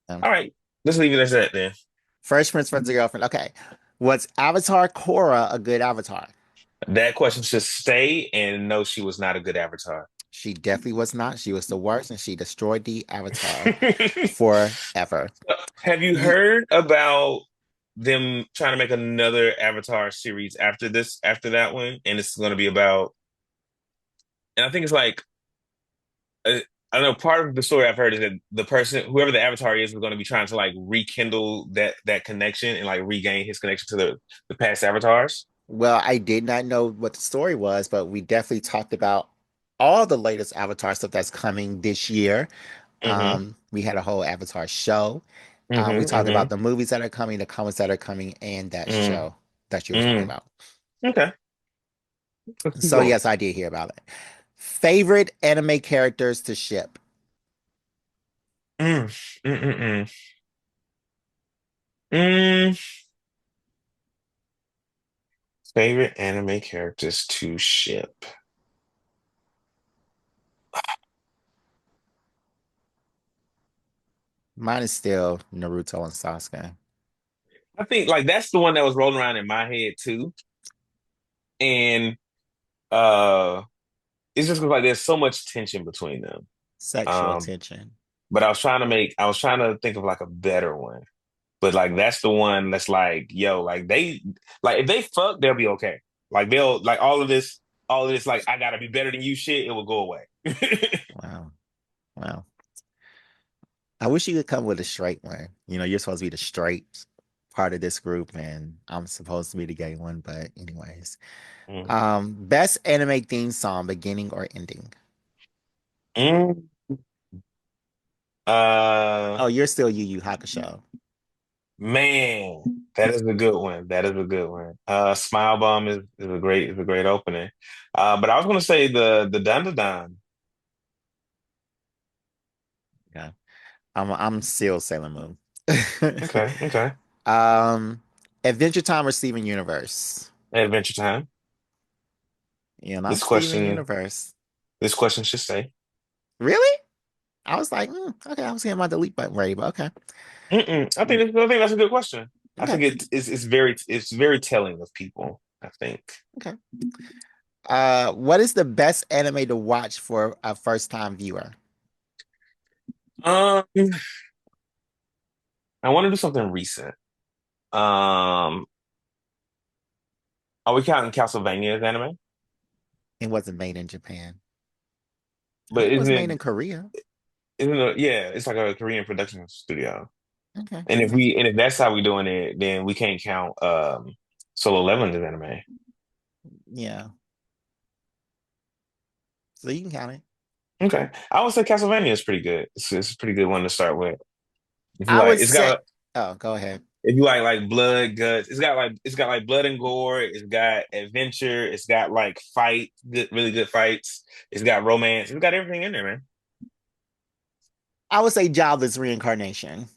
Um, All right. Let's leave it as that then. Fresh Prince versus Girlfriend. Okay. Was Avatar Korra a good Avatar? That question should stay and no, she was not a good avatar. She definitely was not. She was the worst and she destroyed the Avatar forever. Have you Ye- heard about them trying to make another Avatar series after this, after that one? And it's going to be about, and I think it's like, I don't know, part of the story I've heard is that the person, whoever the Avatar is going to be trying to like rekindle that connection and like regain his connection to the past avatars. Well, I did not know what the story was, but we definitely talked about all the latest Avatar stuff that's coming this year. Mm-hmm. We had a whole Avatar show. We Mm-hmm. talked about Mm-hmm. the movies that are coming, the comics that are coming, and that Mm-hmm. show that you were talking Mm-hmm. about. Okay. Let's keep So going. yes, I did hear about it. Favorite anime characters to ship? Mm. Mm-mm-mm. Mm. Favorite anime characters to ship. Mine is still Naruto and Sasuke. I think like that's the one that was rolling around in my head too. And uh it's just 'cause, like there's so much tension between them. Sexual Um, tension. but I was trying to think of like a better one. But like that's the one that's like, yo, like they like if they fuck, they'll be okay. Like they'll like all of this like I gotta be better than you shit, it will go away. Wow. Wow. I wish you could come with a straight one. You know, you're supposed to be the straight part of this group, and I'm supposed to be the gay one. But anyways, Mm. best anime theme song, beginning or ending? Mm. Uh Oh, you're still Yu Yu Hakusho. Man, that is a good one. That is a good one. Smile Bomb is a great opening. But I was gonna say the Dun Dun Dun. Yeah, I'm still Sailor Moon. Okay, okay. um, Adventure Time or Steven Universe? Adventure Time. You know, not This Steven question Universe. this question should say. Really? I was like, okay, I was getting my delete button ready, but okay. Mm-mm. I think that's a good question. I Okay. think it's very telling of people, I think. Okay. What is the best anime to watch for a first time viewer? Um, I want to do something recent. Um, are we counting Castlevania as anime? It wasn't made in Japan. I But think it was isn't made it in Korea. isn't it, yeah, it's like a Korean production studio. Okay. And if that's how we're doing it, then we can't count Solo Leveling as anime. Yeah. So you can count it. Okay. I would say Castlevania is pretty good. It's a pretty good one to start with. If you I like, would say, oh, go ahead. if you like blood, guts, it's got like blood and gore, it's got adventure, it's got like fight, good really good fights, it's got romance, it's got everything in there, man. I would say Jobless Reincarnation.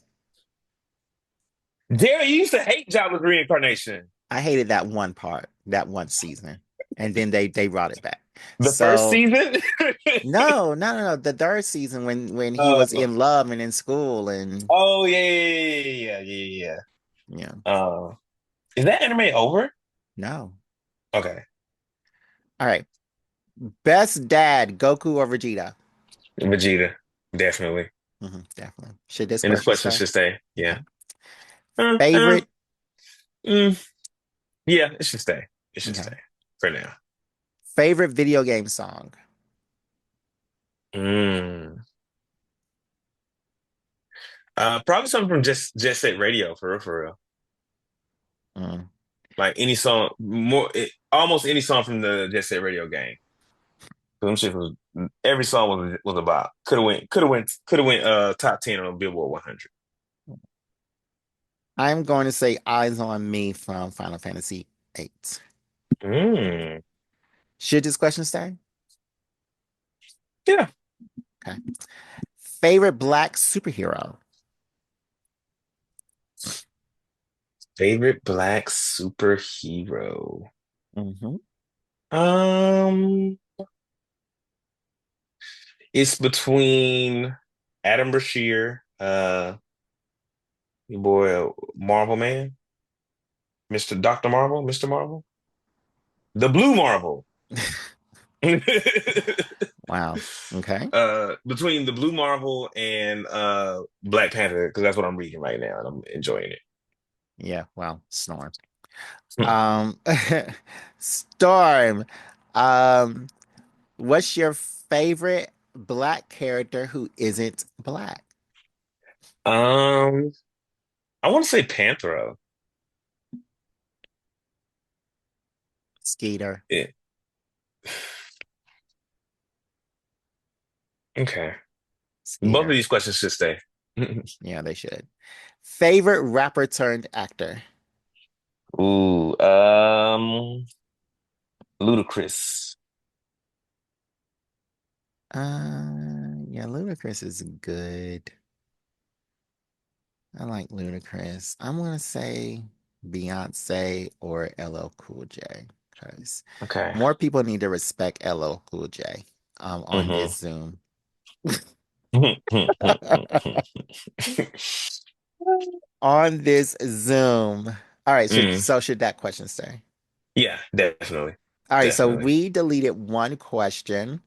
Damn, you used to hate Jobless Reincarnation. I hated that one part, that one season, and then they brought it back. The first So season? no. The third season when he was Uh, in love and in school and oh yeah. yeah, Uh, is that anime over? no. Okay. All right. Best dad, Goku or Vegeta? Vegeta, definitely. Definitely. Should this And this question question stay? should stay. Yeah. Okay. Uh, uh, Favorite, mm, yeah, it should stay. It should okay. stay for now. Favorite video game song? Mm. Probably something from Jet Set Radio for real, for real. Mm. Like any song, almost any song from the Jet Set Radio game. Them shit was every song was about could have went top 10 on Billboard 100. I'm going to say Eyes on Me from Final Fantasy VIII. Mm. Should this question stay? Yeah. Okay. Favorite black superhero? Favorite black superhero. Hmm. Um, it's between Adam Brashear, your boy Marvel Man, Mr. Dr. Marvel, Mr. Marvel, the Blue Marvel. Wow. Okay. Between the Blue Marvel and Black Panther, because that's what I'm reading right now and I'm enjoying it. Yeah. Wow. Storm. Um, Storm. Um, what's your favorite black character who isn't black? Um, I want to say Panthro. Skeeter. Yeah. Okay. Both of Skeeter. these questions should stay. Yeah, they should. Favorite rapper turned actor. Ooh, Ludacris. Yeah, Ludacris is good. I like Ludacris. I'm gonna say Beyonce or LL Cool J because Okay. more people need to respect LL Cool J on hmm this Zoom. On this Zoom. All right, Mm. should that question stay? Yeah, definitely. All right, so Definitely. we deleted one question.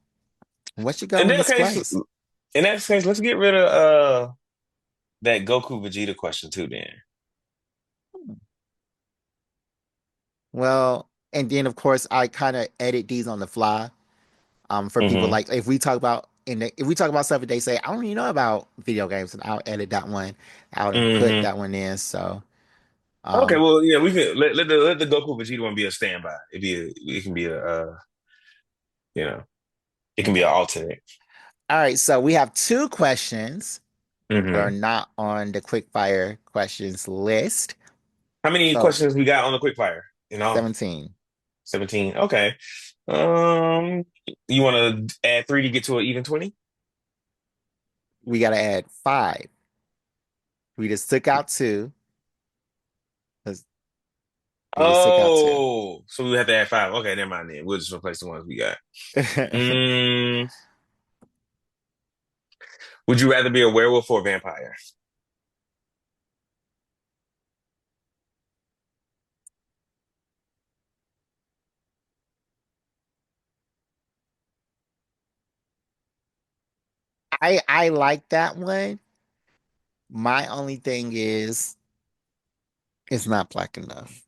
What should go In in that this case, place? let's get rid of that Goku Vegeta question too then. Well, and then of course I kind of edit these on the fly. For people Hmm like if we talk about stuff that they say, I don't even know about video games, and I'll edit that one out and put hmm that one in. So Okay, um well, yeah, we can let the Goku Vegeta one be a standby. It can be you know, it can be an okay. alternate. All right, so we have two questions that are Hmm not on the quick fire questions list. How many So questions we got on the quick fire? 17. 17. Okay. Um, you want to add three to get to an even 20? We gotta add five. We just took out two. 'Cause we just took out two. Oh, so we have to add five. Okay, never mind then. We'll just replace the ones we got. Mm, Would you rather be a werewolf or a vampire? I like that one. My only thing is it's not black enough.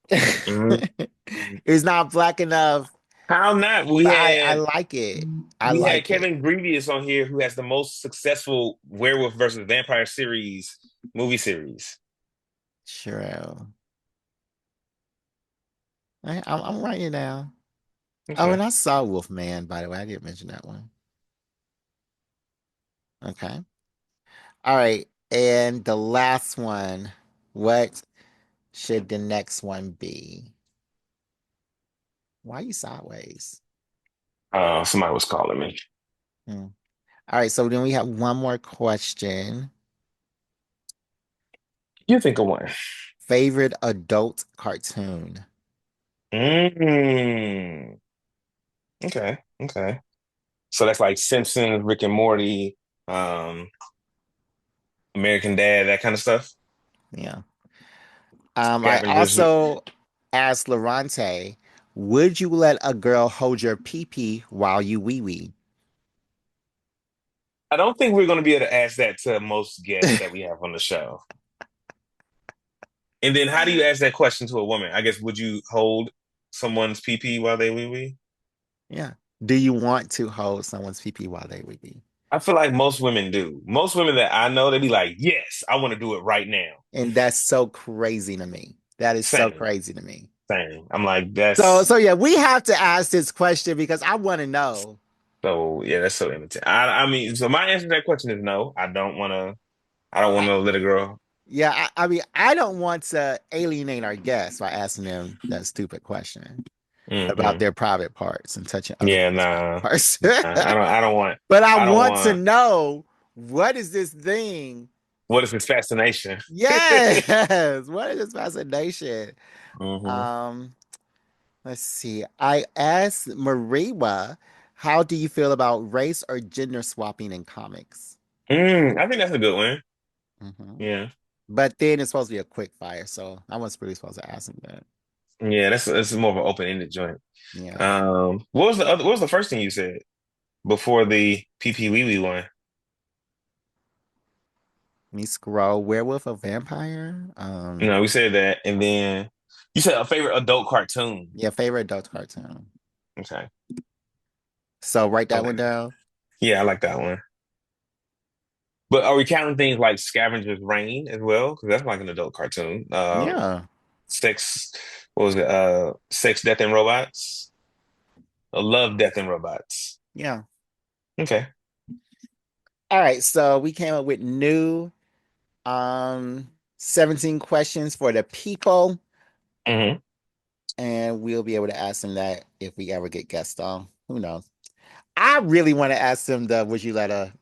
Mm. It's not black enough, How not? but I like it. I We had like it. Kevin Grievous on here, who has the most successful werewolf versus vampire series movie series. Sure. I'm writing it down. Oh, Okay. and I saw Wolfman, by the way. I didn't mention that one. Okay. All right. And the last one, what should the next one be? Why are you sideways? Somebody was calling me. Hmm. All right. So then we have one more question. You think of one. Favorite adult cartoon? Mm. Okay. Okay. So that's like Simpsons, Rick and Morty, um, American Dad, that kind of stuff. Yeah. I Scavengers. also asked Lorante, would you let a girl hold your pee pee while you wee wee? I don't think we're going to be able to ask that to most guests that we have on the show. And then how do you ask that question to a woman? I guess would you hold someone's pee pee while they wee wee? Yeah. Do you want to hold someone's pee pee while they wee wee? I feel like most women do. Most women that I know, they be like, yes, I want to do it right now. And that's so crazy to me. That is so Same, crazy to me. same. I'm like, So that's yeah, we have to ask this question because I want to know. so, yeah, that's so immature. I mean, so my answer to that question is no. I don't want I, to let a girl. yeah, I mean, I don't want to alienate our guests by asking them that stupid question about Mm-mm. their private parts and touching other Yeah, people's private nah. parts. But I I don't want to want, know, what is this thing? what is this fascination? Yes, what is this fascination? Hmm. Um, let's see. I asked Mariwa, how do you feel about race or gender swapping in comics? I think that's a good one. Hmm. Yeah. But then it's supposed to be a quick fire, so I wasn't really supposed to ask him that. Yeah, that's more of an open-ended joint. Yeah. What was the first thing you said before the PP Wee Wee one? Me scroll werewolf or vampire. No, we said that, and then you said a favorite adult cartoon. Yeah, favorite adult cartoon. Okay. So write I that like one that. down. Yeah, I like that one. But are we counting things like Scavenger's Reign as well? Because that's like an adult cartoon. Yeah. Sex, what was it? Sex, Death, and Robots. Love, Death, and Robots. Yeah. Okay. All right. So we came up with new um 17 questions for the people, Hmm. and we'll be able to ask them that if we ever get guests on. Who knows? I really want to ask them the would you let a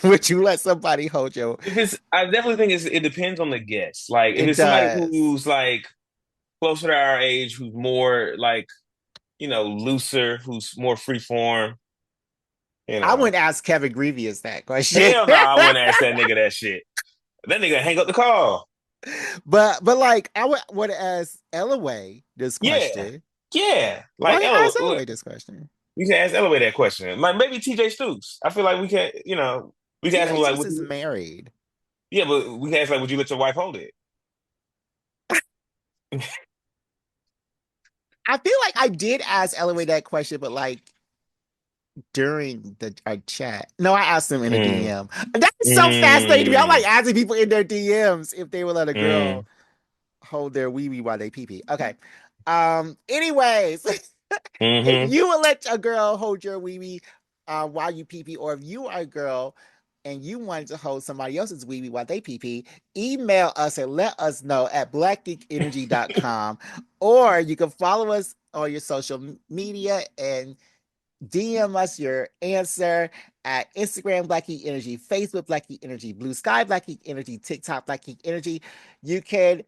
would you let somebody hold your If it's, I definitely think it depends on the guest. Like, if it it's somebody does. who's like closer to our age, who's more like, looser, who's more free form, you I know. wouldn't ask Kevin Grievous that question. Hell no, I wouldn't ask that nigga that shit. That nigga hang up the call. But like I would want to ask Elaway this Yeah. question. Yeah. Why Like did I Ella, ask Elaway this question? we can ask Elevate that question. Like maybe TJ Stoops. I feel like we can, we can ask him TJ like, Seuss is married. yeah, but we can ask like, would you let your wife hold it? I feel like I did ask Elaway that question, but like during the our chat. No, I asked them in a Mm, DM. That's so fascinating to me. I'm like mm, asking people in their DMs if they would let a girl mm, hold their wee wee while they pee pee. Okay. Anyways, if mm-hmm. you would let a girl hold your wee wee while you pee pee, or if you are a girl and you wanted to hold somebody else's wee wee while they pee pee, email us and let us know at blackgeekenergy.com, or you can follow us on your social media and DM us your answer at Instagram Black Geek Energy, Facebook Black Geek Energy, Blue Sky Black Geek Energy, TikTok Black Geek Energy. You can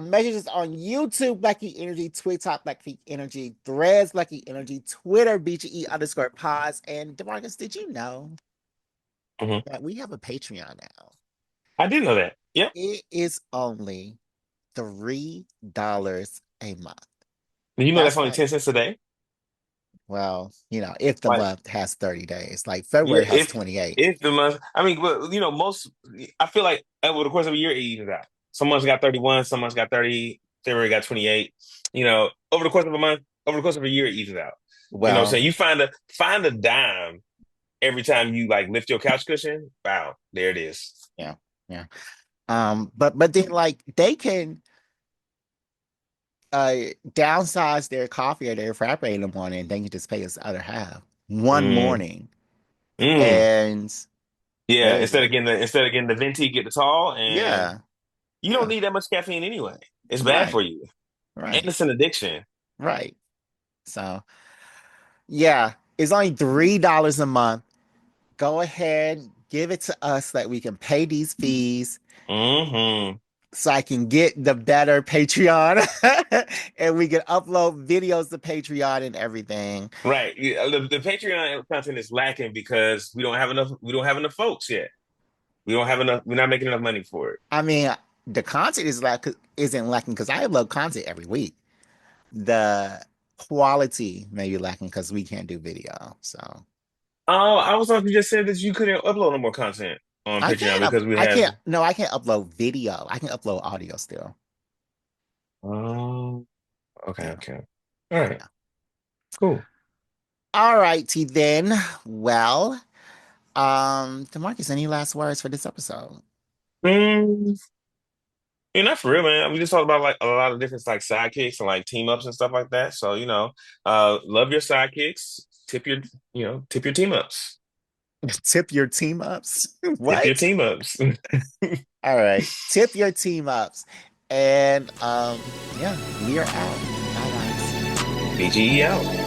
message us on YouTube Black Geek Energy, TikTok Black Geek Energy, Threads Black Geek Energy, Twitter BGE_pods. And Demarcus, did you know? Hmm. that we have a Patreon now. I did know that. Yep. It is only $3 a month. You know that's That's only like, 10 cents a day. well, if the Like, month has 30 days, like yeah, February has 28. if the month, I mean, but most, I feel like over the course of a year, it evens out. Some months got 31, some months got 30, February got 28. Over the course of a month, over the course of a year, it evens out. You know what I'm Well, saying? You find a dime every time you like lift your couch cushion. Wow, there it is. yeah, yeah. But then like they can downsize their coffee or their frappe in the morning, and they can just pay us the other half one Mm, morning. mm. And Yeah, there you go. instead of getting the venti, get the tall, and Yeah, you don't yeah, need that much caffeine anyway. It's bad right, for you, and right, it's an addiction. right. So yeah, it's only $3 a month. Go ahead, give it to us so that we can pay these fees Hmm. so I can get the better Patreon and we can upload videos to Patreon and everything. Right. Yeah, the Patreon content is lacking because we don't have enough. We don't have enough folks yet. We don't have enough. We're not making enough money for it. I mean, the content isn't lacking because I upload content every week. The quality may be lacking because we can't do video. So Oh, I was thought you just said that you couldn't upload no more content on Patreon because we I have. can't, no, I can't upload video. I can upload audio still. Oh, okay, Yeah. okay. All right, Yeah. cool. All righty then. Well, DeMarcus, any last words for this episode? Mm, not for real, man. We just talked about like a lot of different like sidekicks and like team ups and stuff like that. So love your sidekicks. Tip your team ups. Tip your team ups. Tip your What? team ups. All right. Tip your team ups. And yeah, we are out. Bye guys. BGE out.